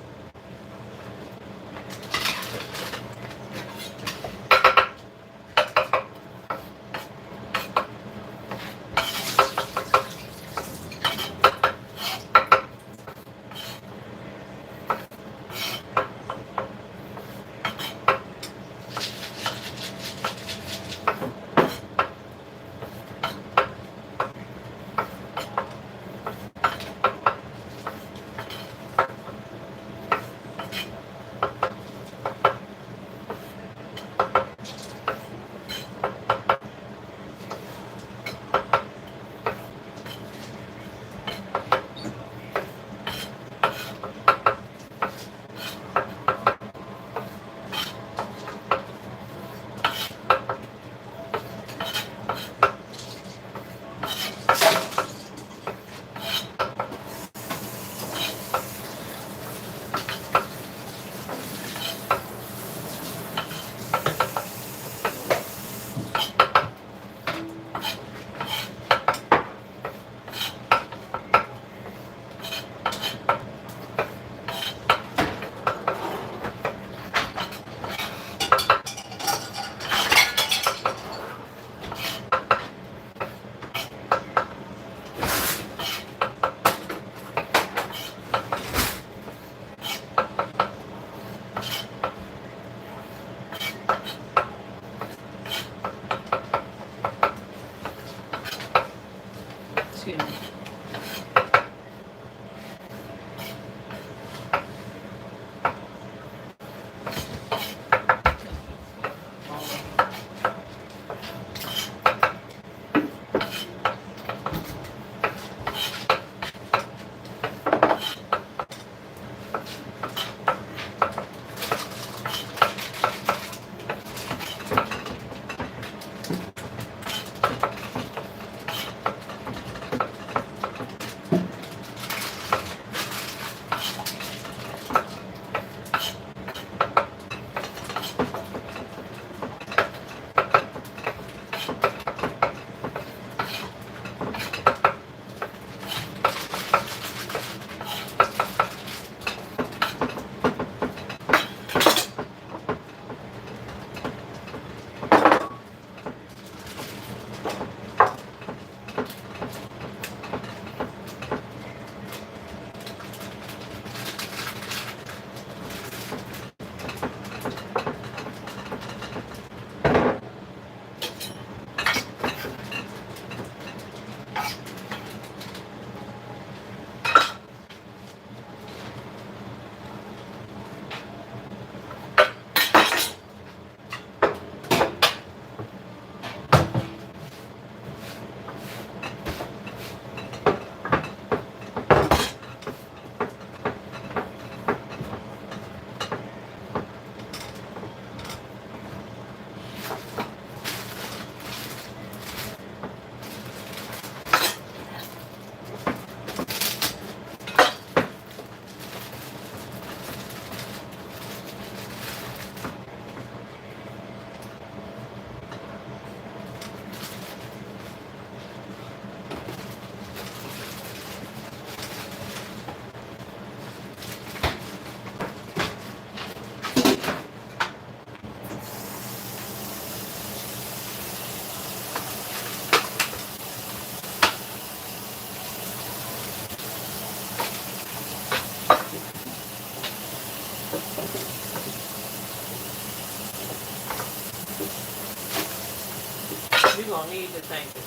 gonna need to thank it.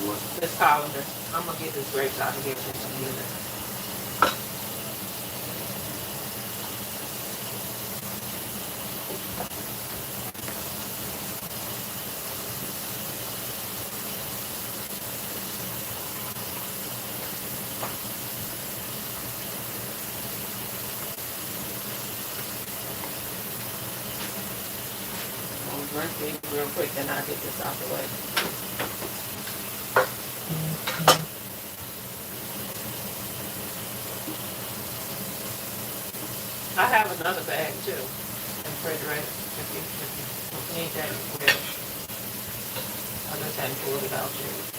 What? This colander. I'm gonna get this grapes out of here in just a minute. I'll drink these real quick and I'll get this out the way. I have another bag too in the refrigerator if you need that as well. I just hadn't pulled it out yet.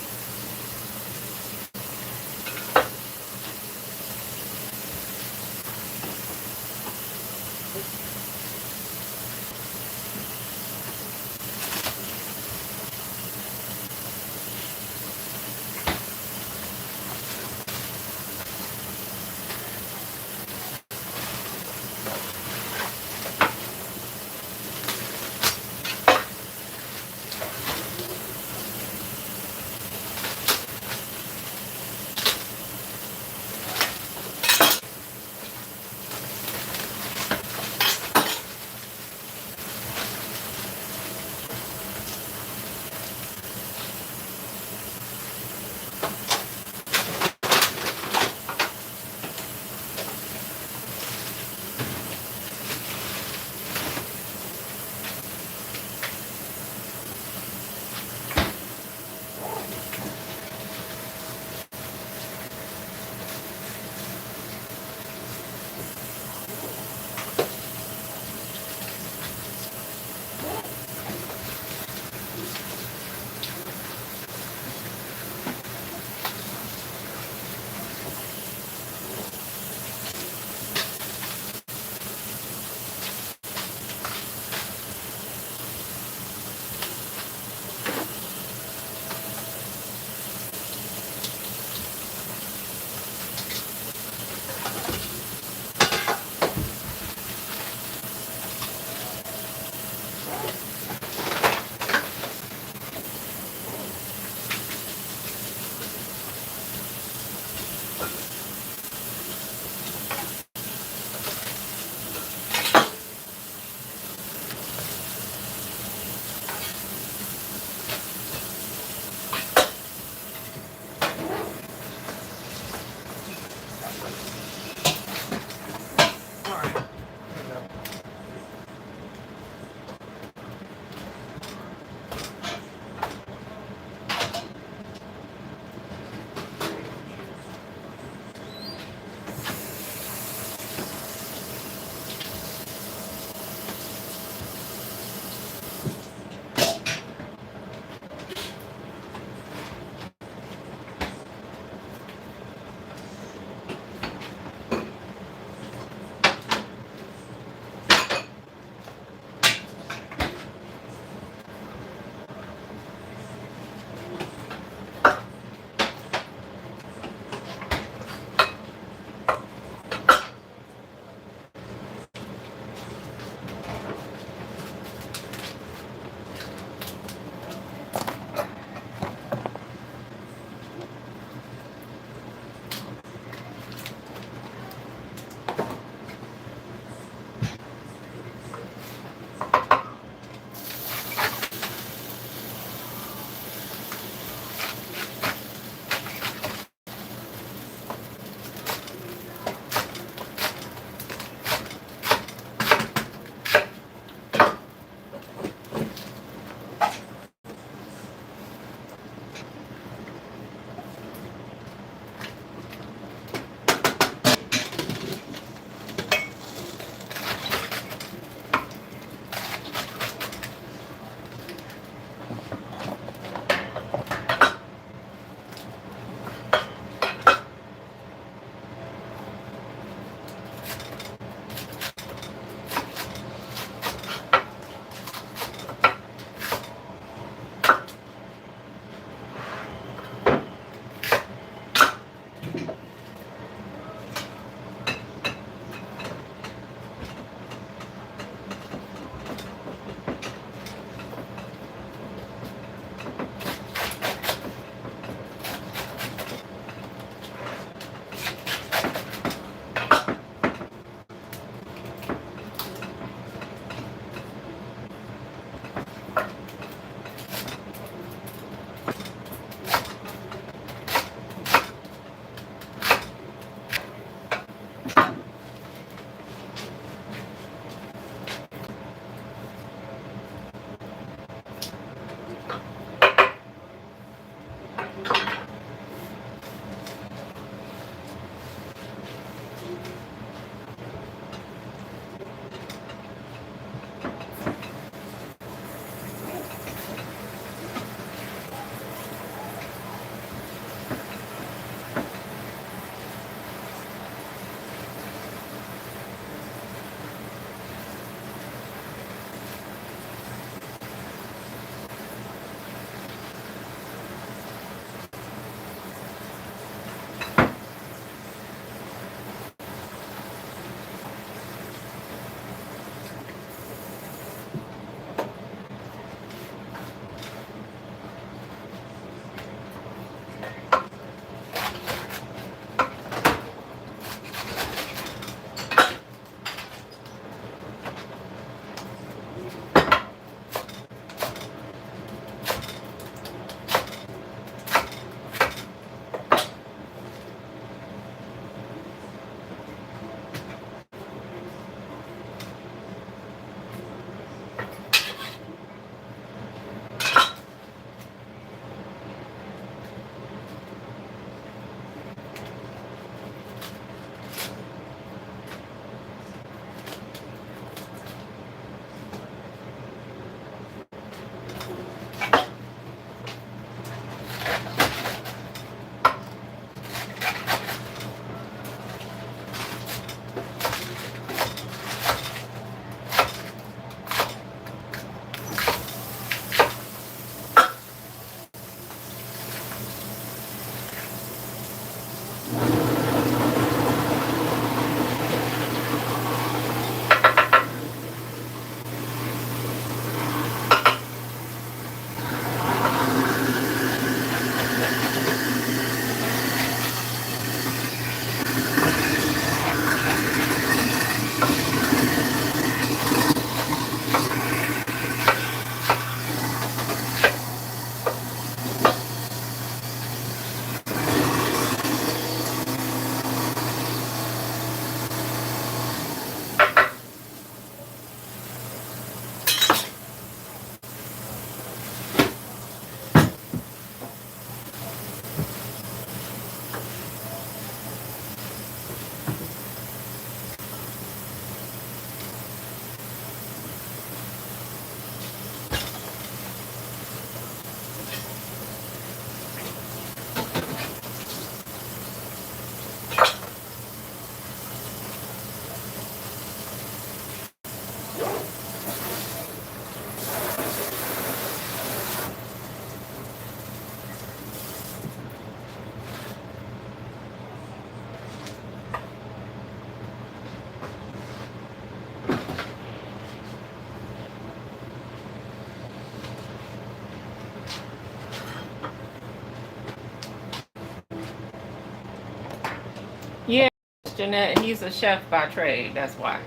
Jeanette, he's a chef by trade. That's why.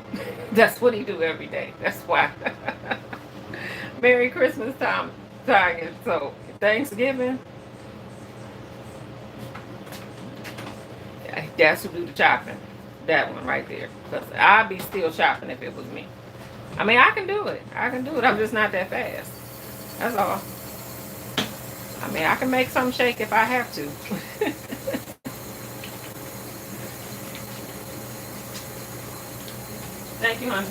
That's what he do every day. That's why. Merry Christmas time, Tiger. So Thanksgiving, that's who do the chopping. That one right there. Because I'd be still chopping if it was me. I mean, I can do it. I can do it. I'm just not that fast. That's all. I mean, I can make some shake if I have to. Thank you, honey.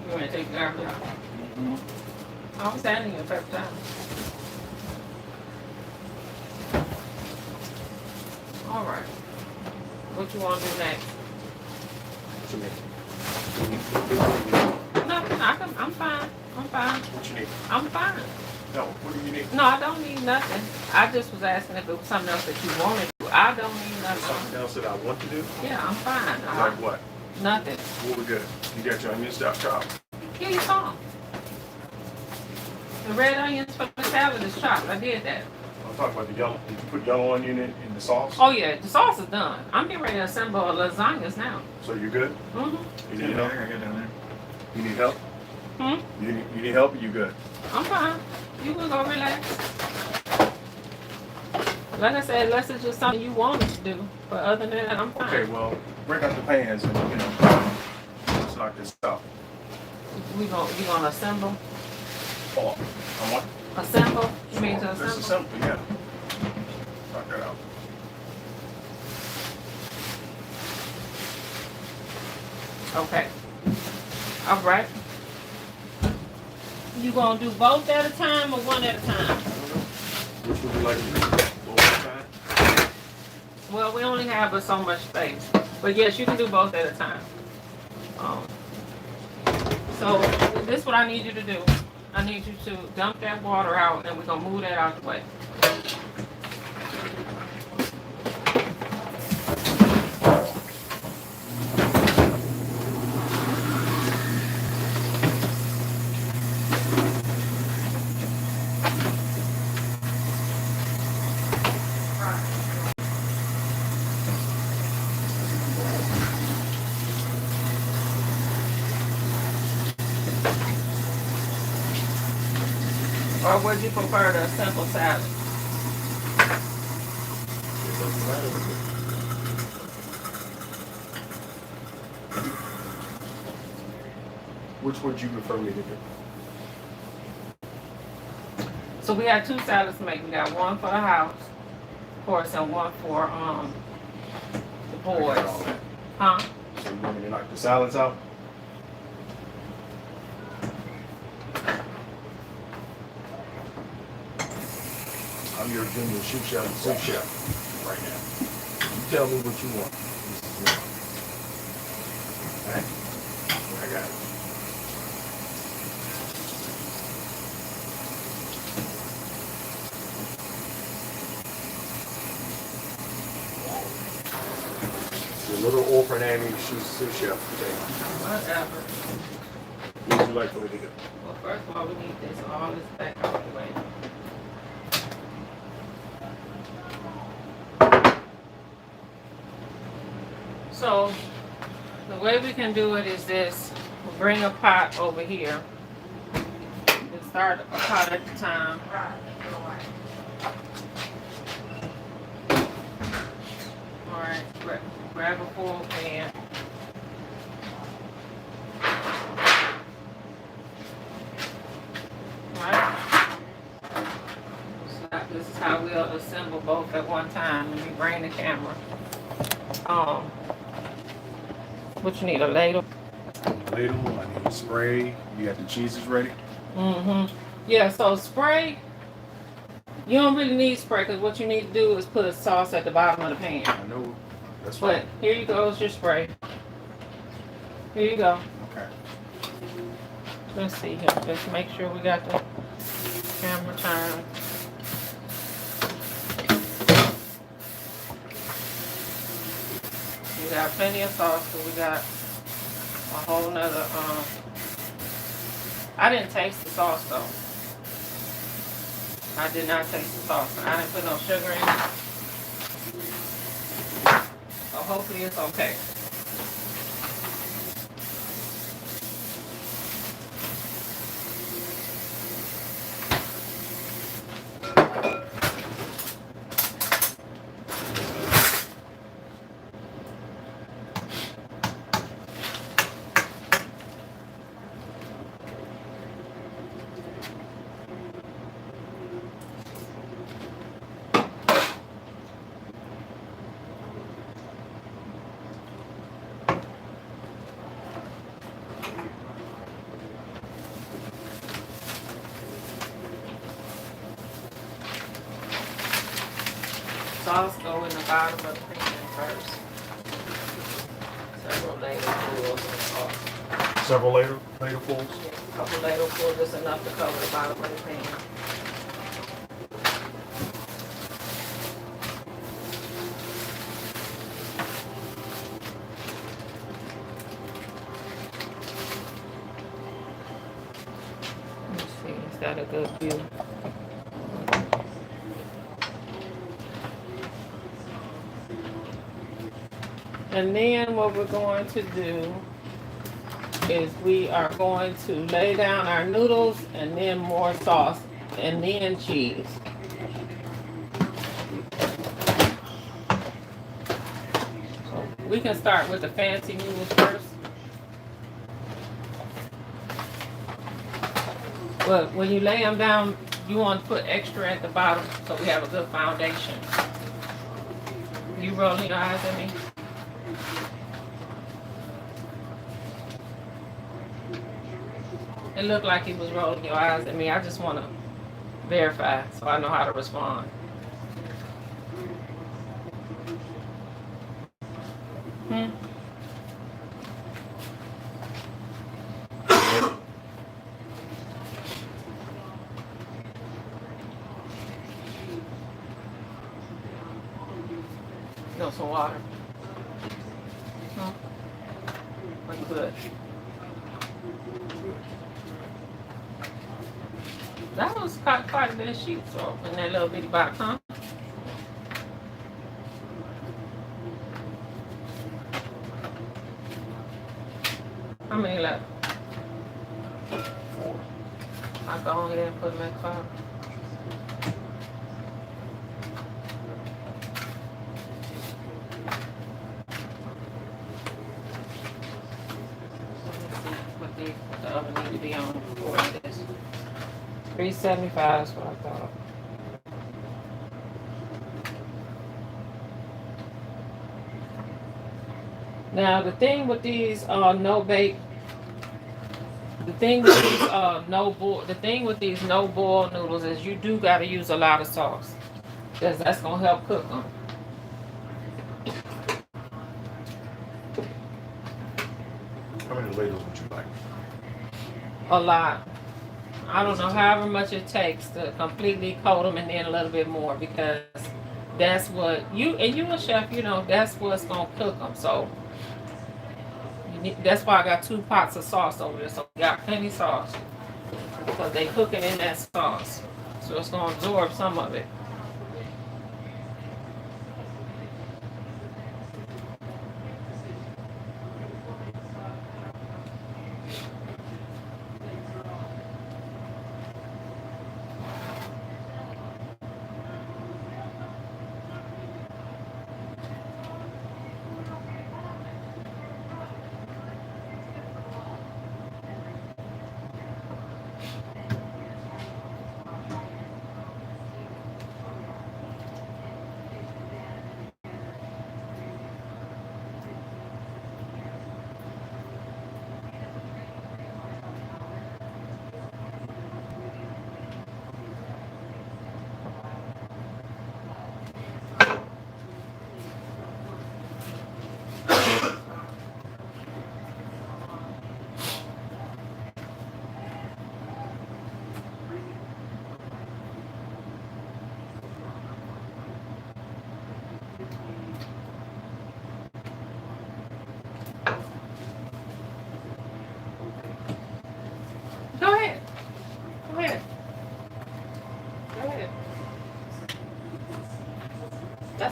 You want to take the garbage out? I was standing here prep time. All right. What you want to do next? Nothing. I'm fine. I'm fine. What you need? I'm fine. No, what do you need? No, I don't need nothing. I just was asking if it was something else that you wanted to do. I don't need Something nothing. else that I want to do? Yeah, I'm fine. Like what? Nothing. What we good? You got your onion stuff chopped. Here you some. The red onions for the salad is chopped. I did that. I'm talking about the yellow. Did you put yellow onion in the sauce? Oh yeah, the sauce is done. I'm getting ready to assemble lasagnas now. So you good? Mhm. You need help? You need help? Hmm. You need help or you good? I'm fine. You can go relax. Like I said, unless it's just something you wanted to do. But other than that, I'm fine. Okay, well, break out the pans and, let's knock this out. You gonna assemble? Oh, I want. Assemble? You mean to This is assemble? simple, yeah. Knock that out. Okay. All right. You gonna do both at a time or one at a time? Which would you like to do? Both at a time? Well, we only have so much space. But yes, you can do both at a time. So this is what I need you to do. I need you to dump that water out and we're gonna move that out the way. Or would you prefer the simple salad? It doesn't matter. Which would you prefer me to do? So we have two salads to make. We got one for the house, of course, and one for the boys. I got all that. Huh? So you want me to knock the salads out? I'm your junior sous chef right now. You tell me what you want. This is yours. Alright? I got it. Your little orphan Annie sous chef today. Whatever. What would you like for me to do? Well, first of all, we need this all this back out of the way. So the way we can do it is this. We'll bring a pot over here. We'll start a pot at a time. Alright, grab a full pan. Alright. This is how we'll assemble both at one time. Let me bring the camera. What you need, a ladle? Ladle, I need spray. You got the cheeses ready? Mm-hmm. Yeah, so spray, you don't really need spray because what you need to do is put a sauce at the bottom of the pan. I know. That's But fine. here you go, it's your spray. Here you go. Okay. Let's see here. Let's make sure we got the camera turned. We got plenty of sauce, so we got whole nother, I didn't taste the sauce though. I did not taste the sauce. I didn't put no sugar in it. So hopefully it's okay. Sauce go in the bottom of the pan first. Several ladlefuls of sauce. Several ladlefuls. Yeah, a couple ladlefuls, just enough to cover the bottom of the pan. Let's see, is that a good view? And then what we're going to do is we are going to lay down our noodles and then more sauce and then cheese. So we can start with the fancy noodles first. But when you lay them down, you want to put extra at the bottom so we have a good foundation. You rolling your eyes at me? It looked like he was rolling your eyes at me. I just want to verify so I know how to respond. No, some water. No. We're good. That was quite a bit of sheet salt in that little bitty box, huh? How many left? 4. I'll go on here and put them in the car. Let me see what the oven need to be on for this. 375 is what I thought. Now the thing with these no bake, the thing with these no boil noodles is you do got to use a lot of sauce, because that's gonna help cook them. How many ladles would you like? A lot. I don't know however much it takes to completely coat them, and then a little bit more, because that's what you a chef, you know, that's what's gonna cook them. So that's why I got 2 pots of sauce over there. So we got plenty of sauce because they cooking in that sauce, so it's gonna absorb some of it.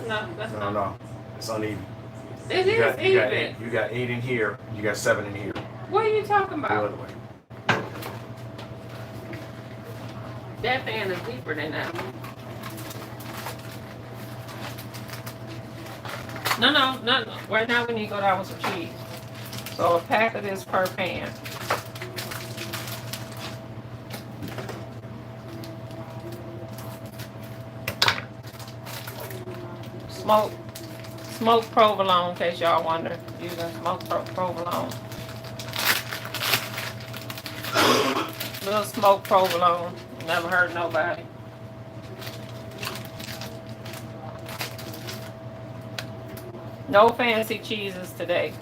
enough. That's No, enough. no, it's uneven. It You is got, you got even. eight. You got 8 in here. You got 7 in here. What are you talking The about? other way. That pan is deeper than that. No. Right now we need to go down with some cheese. So a pack of this per pan. Smoked provolone, in case y'all wonder. Using smoked provolone. Little smoked provolone. Never hurt nobody. No fancy cheeses today.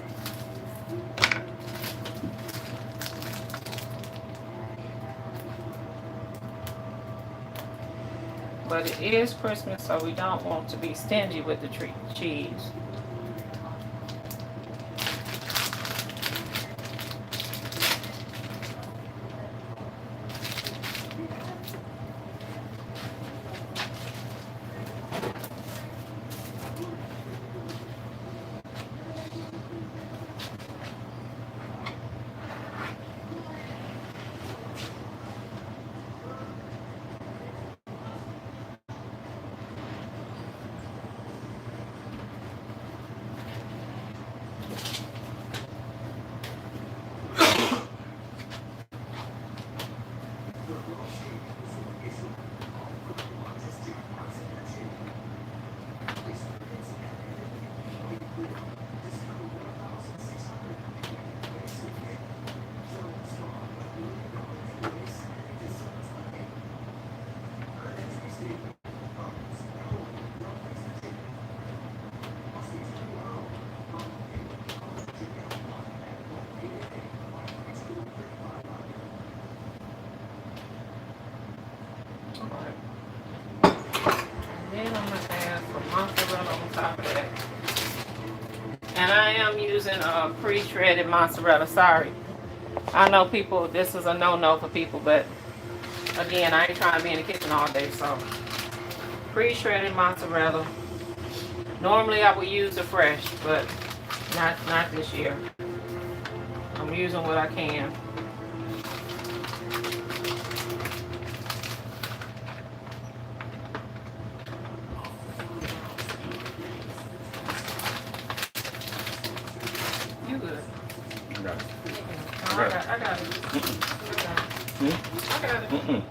But it is Christmas, so we don't want to be stingy with the cheese. Then I'm gonna add some mozzarella on top of that. And I am using pre-shredded mozzarella. Sorry. I know people, this is a no-no for people, but again, I ain't trying to be in the kitchen all day, so. Pre-shredded mozzarella. Normally I would use the fresh, but not this year. I'm using what I can. You good? You got it. No, I got it. I got it. I got it.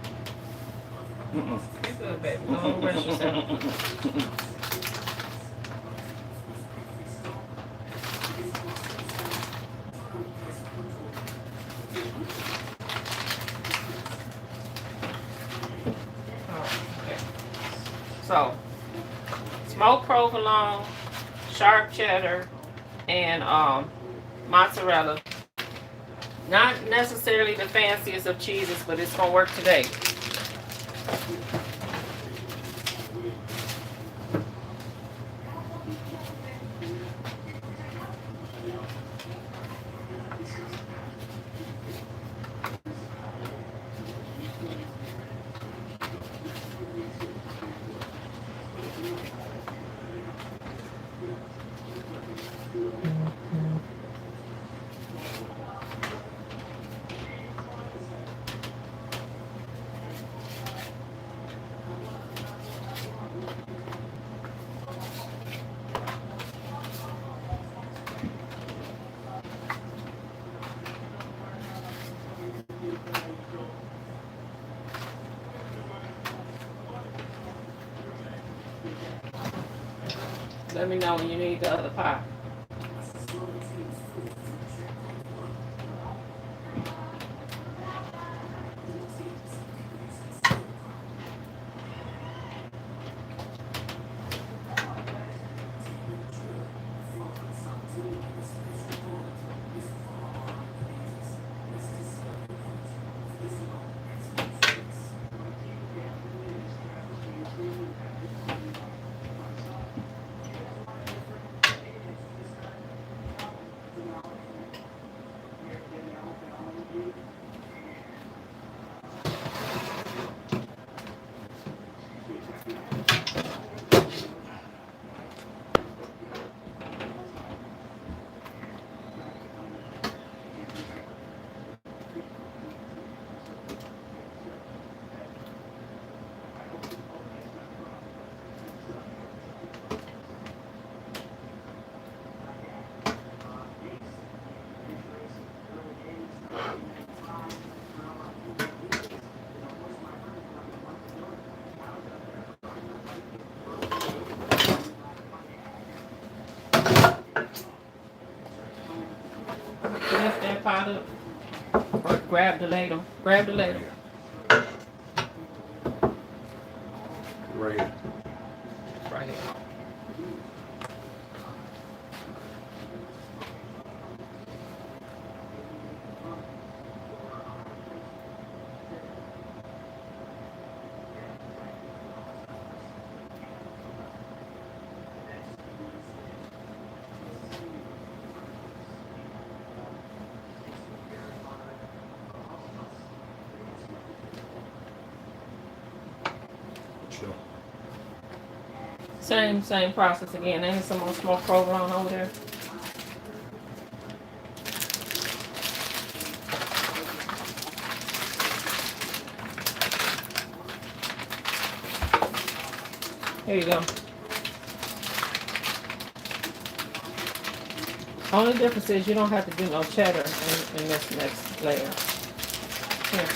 You good, baby. Don't rush yourself. Okay. So, smoked provolone, sharp cheddar, and mozzarella. Not necessarily the fanciest of cheeses, but it's gonna work today. Let me know when you need the other pot. that pot up. Or grab the ladle. Grab the ladle. Right here. Right here. Sure. Same process again. Ain't some more smoked provolone over there? Here you go. Only difference is you don't have to do no cheddar in this next layer. Here.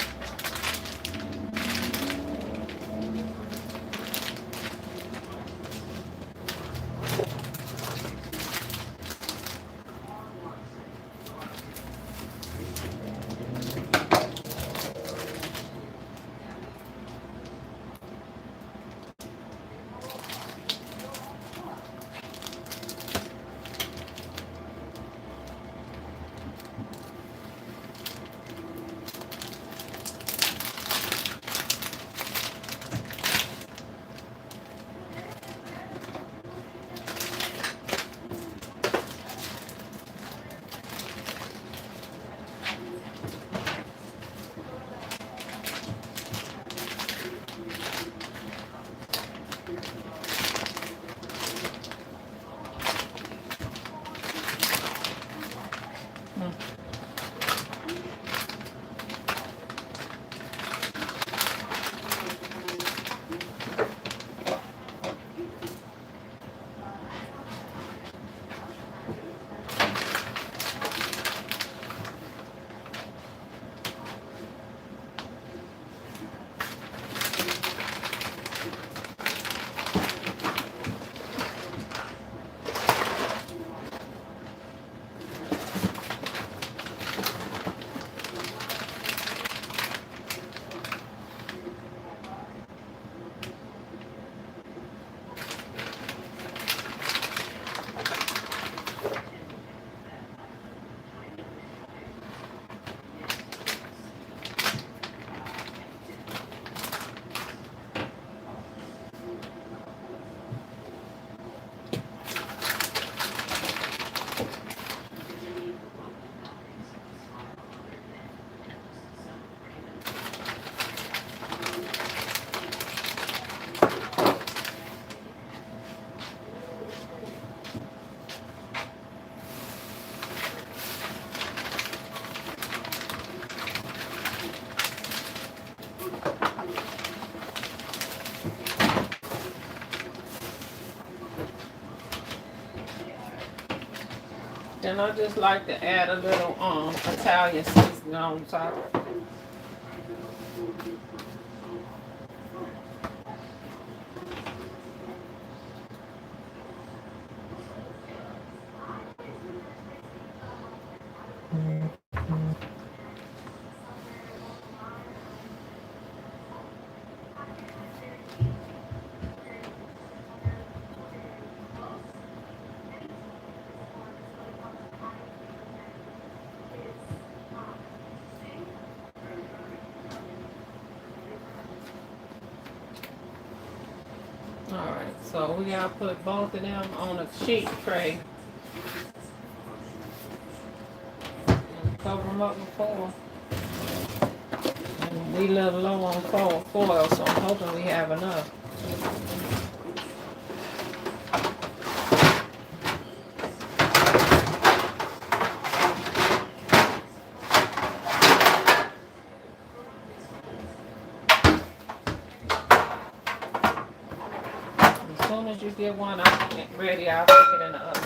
Then I just like to add a little Italian seasoning on top. Alright, so we gotta put both of them on a sheet tray. And cover them up with foil. And we a little low on foil, so I'm hoping we have enough. As soon as you get one ready, I'll stick it in the oven.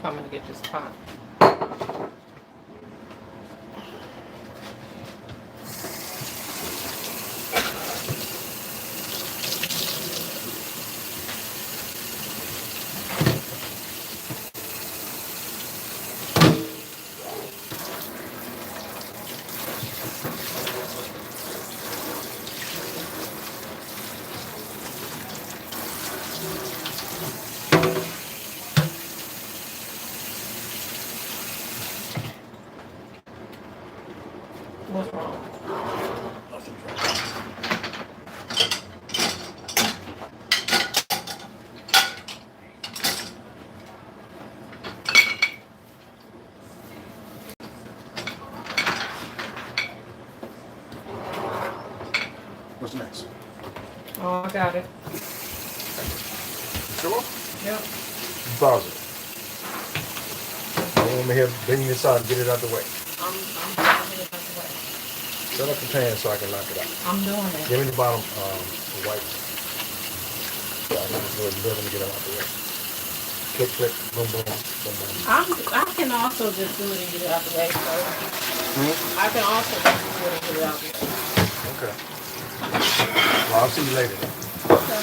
coming to get this pot. What's wrong? What's next? Oh, I got it. Sure? Yep. Pause it. I want me here bring this out and get it out the way. I'm doing it out the way. Set up the pan so I can knock it out. I'm doing it. Give me the bottom, the white. So I can just go ahead and build them and get them out the way. Click, click, boom, boom, boom, boom. I can also just do it and get it out the way. So I can also just do it and get it out the way. Okay. Well, I'll see you later. Okay.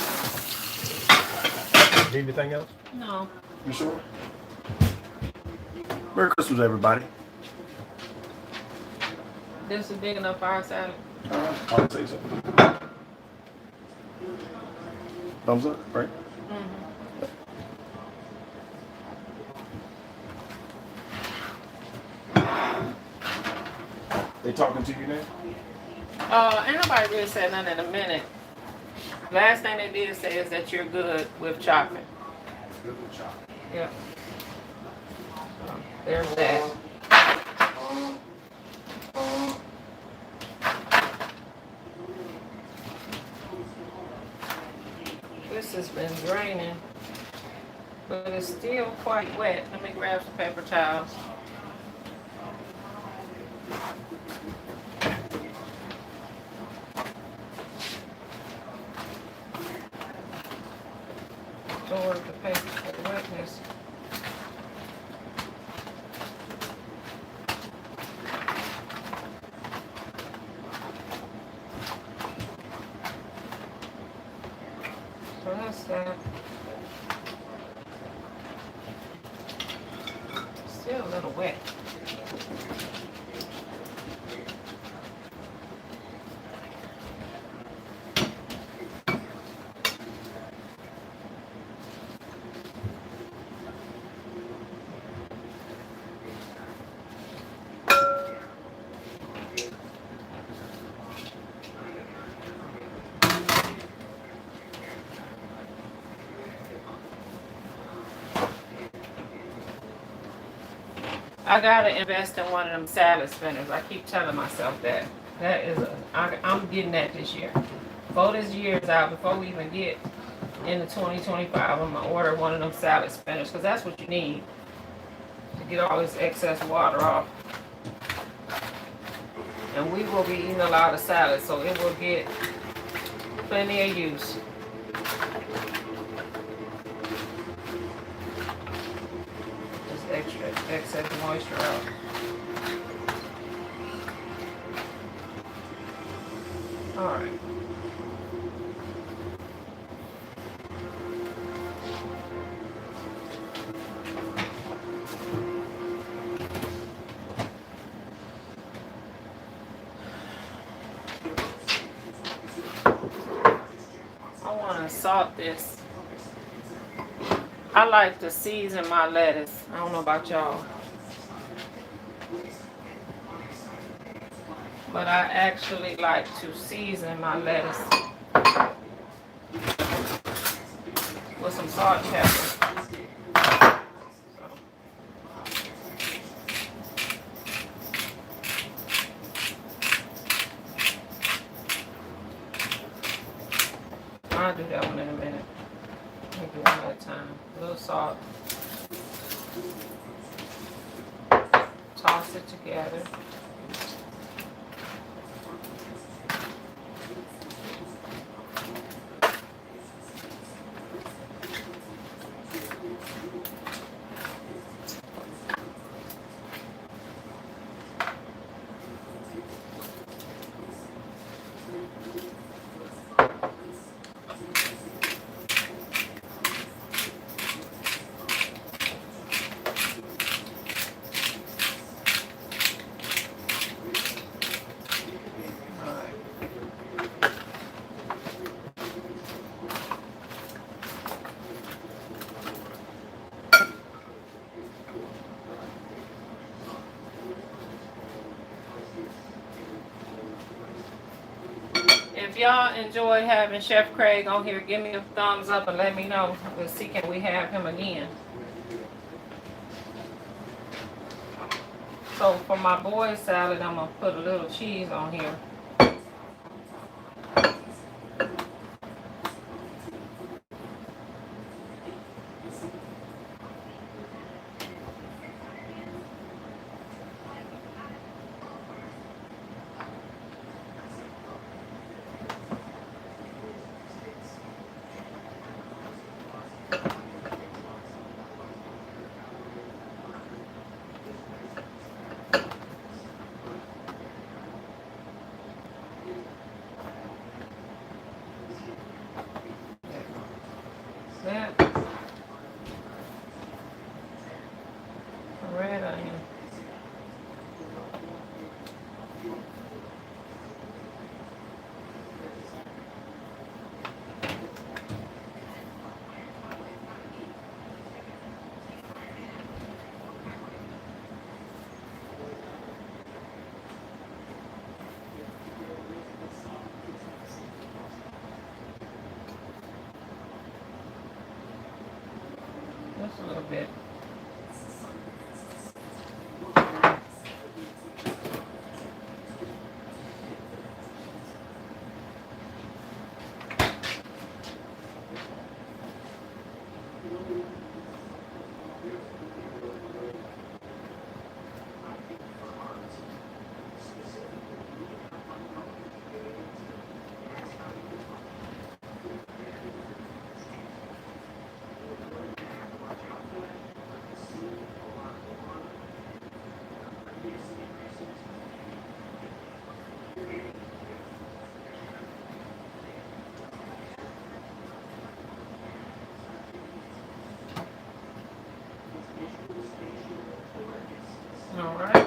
Need anything else? No. You sure? Merry Christmas, everybody. This is big enough for our salad. I'll say so. Thumbs up, right? Mm-hmm. They talking to you now? Ain't nobody really said nothing in a minute. Last thing they did say is that you're good with chopping. Good job. Yep. So, there's that. This has been draining, but it's still quite wet. Let me grab some paper towels. Absorb the paper for the wetness. So that's that. Still a little wet. I gotta invest in one of them salad spinners. I keep telling myself that. That is I'm getting that this year. Before this year is out, before we even get into 2025, I'm gonna order one of them salad spinners because that's what you need to get all this excess water off. And we will be eating a lot of salad, so it will get plenty of use. Extra excess moisture out. All right. I want to salt this. I like to season my lettuce. I don't know about y'all. But I actually like to season my lettuce with some salt and pepper. I'll do that one in a minute. Let me do one at a time. A little salt. Toss it together. if y'all enjoy having Chef Craig on here, give me a thumbs up and let me know. We'll see, can we have him again. So for my boy salad, I'm gonna put a little cheese on here. That red onion. Just a little bit. All right.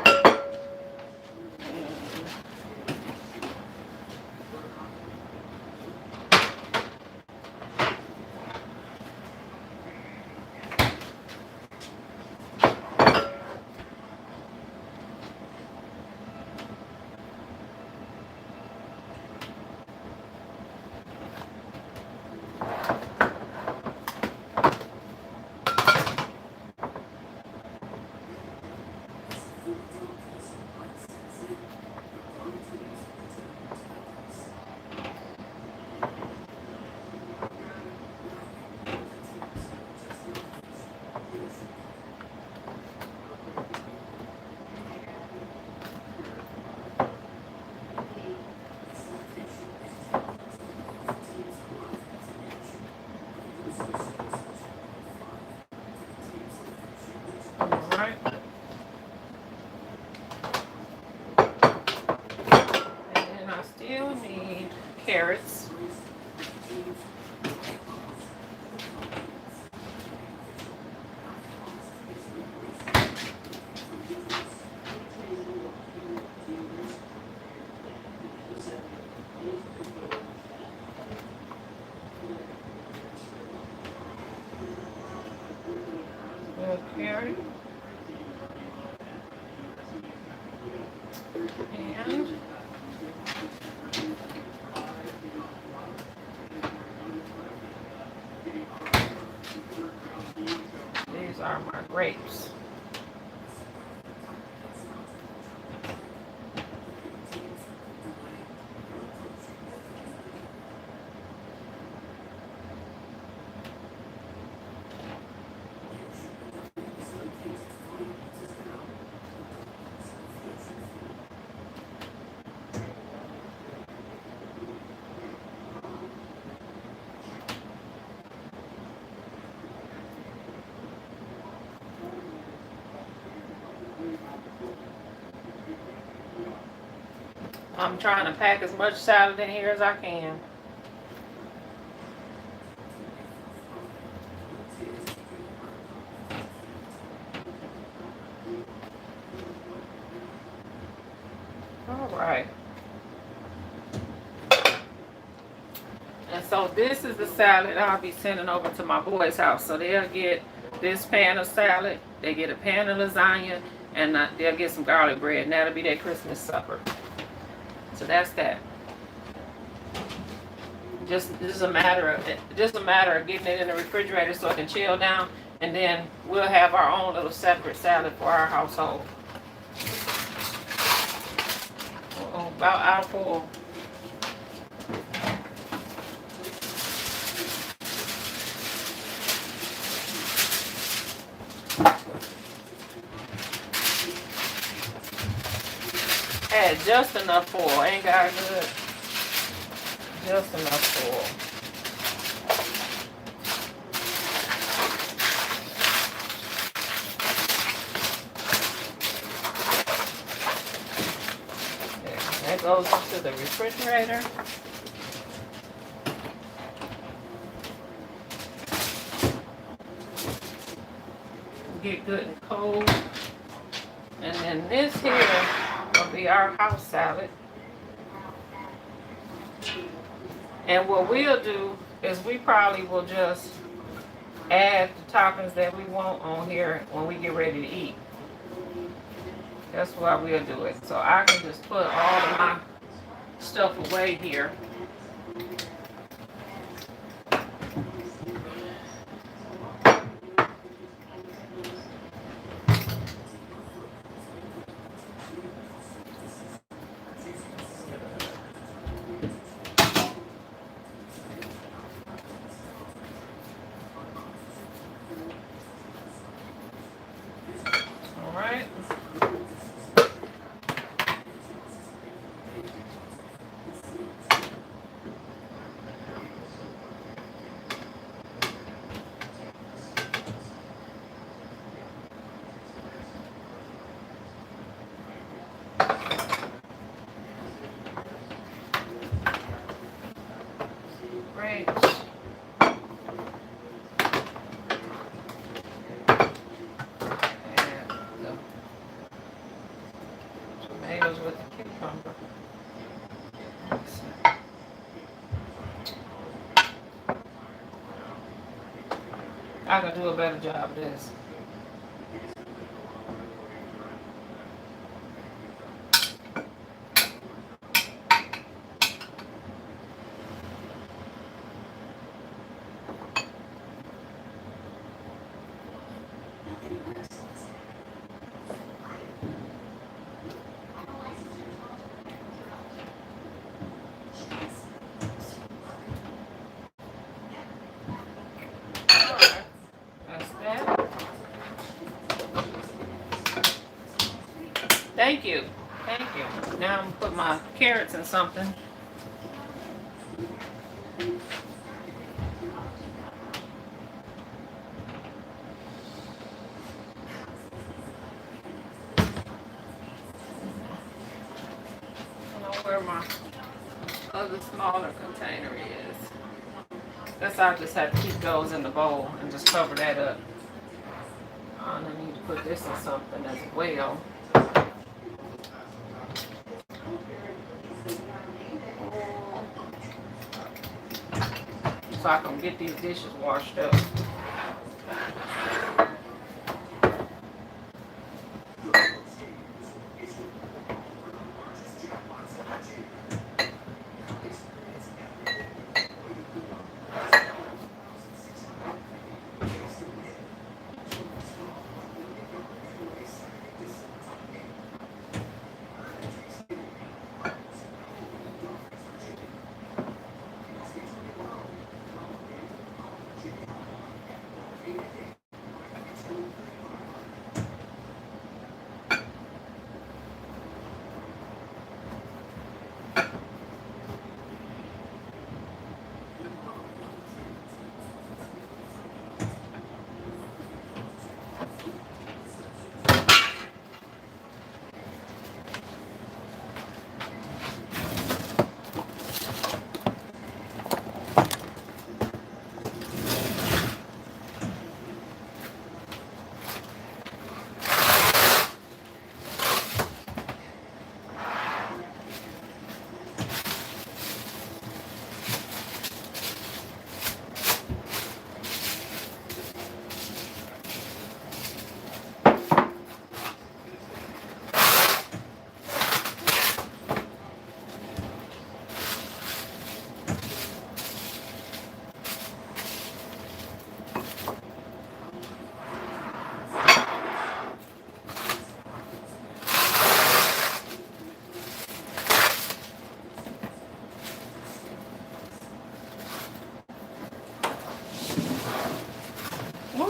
All right. And I still need carrots. Little carrot. And these are my grapes. I'm trying to pack as much salad in here as I can. All right. And so this is the salad I'll be sending over to my boys' house. So they'll get this pan of salad, they get a pan of lasagna, and they'll get some garlic bread, and that'll be their Christmas supper. So that's that. Just a matter of getting it in the refrigerator so it can chill down, and then we'll have our own little separate salad for our household. About out of oil. Add just enough oil, ain't got good. Just enough oil. There, that goes into the refrigerator. Get good and cold. And then this here will be our house salad. And what we'll do is we probably will just add the toppings that we want on here when we get ready to eat. That's why we'll do it. So I can just put all of my stuff away here. With the cucumber. I can do a better job of this. Thank you. Thank you. Now I'm gonna put my carrots in something. I don't know where my other smaller container is. Guess I just have to keep those in the bowl and just cover that up. I need to put this in something as well. So I can get these dishes washed up.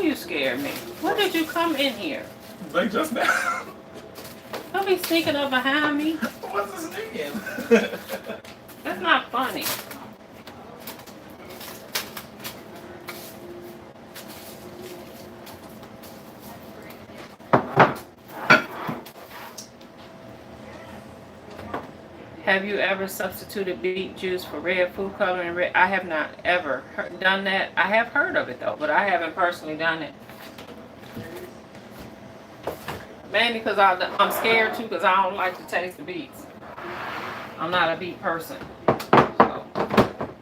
know you scared me. When did you come in here? Like just now. Don't be sneaking up behind me. What's this sneaking? That's not funny. Have you ever substituted beet juice for red food coloring? Red? I have not ever done that. I have heard of it though, but I haven't personally done it. Mainly because I'm scared too, because I don't like to taste the beets. I'm not a beet person. So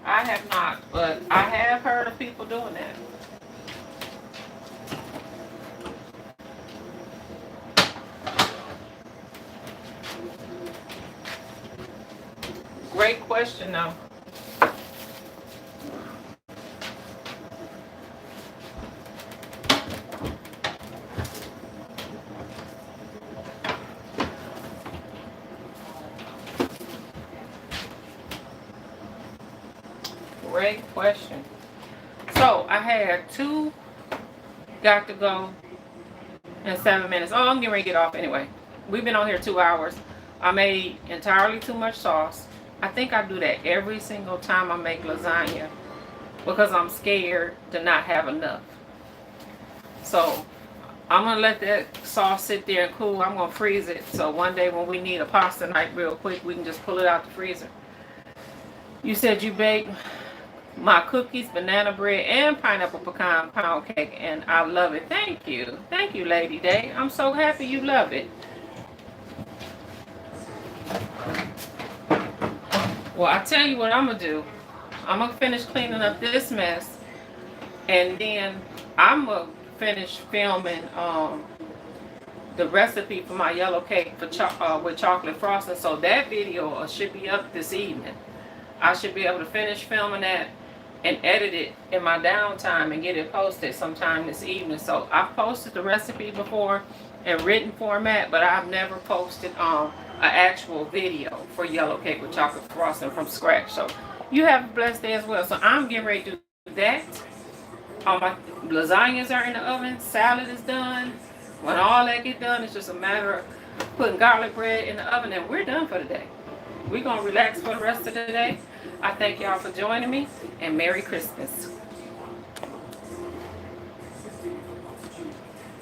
I have not, but I have heard of people doing that. Great question though. Great question. So I had 2 got to go in 7 minutes. Oh, I'm getting ready to get off anyway. We've been on here 2 hours. I made entirely too much sauce. I think I do that every single time I make lasagna because I'm scared to not have enough. So I'm going to let that sauce sit there and cool. I'm going to freeze it. So one day when we need a pasta night real quick, we can just pull it out the freezer. You said you baked my cookies, banana bread, and pineapple pecan pound cake, and I love it. Thank you. Thank you, Lady Day. I'm so happy you love it. Well, I tell you what I'm going to do. I'm going to finish cleaning up this mess, and then I'm going to finish filming the recipe for my yellow cake for with chocolate frosting. So that video should be up this evening. I should be able to finish filming that and edit it in my downtime and get it posted sometime this evening. So I've posted the recipe before in written format, but I've never posted an actual video for yellow cake with chocolate frosting from scratch. So you have a blessed day as well. So I'm getting ready to do that. All my lasagnas are in the oven. Salad is done. When all that get done, it's just a matter of putting garlic bread in the oven, and we're done for the day. We're going to relax for the rest of the day. I thank y'all for joining me, and Merry Christmas.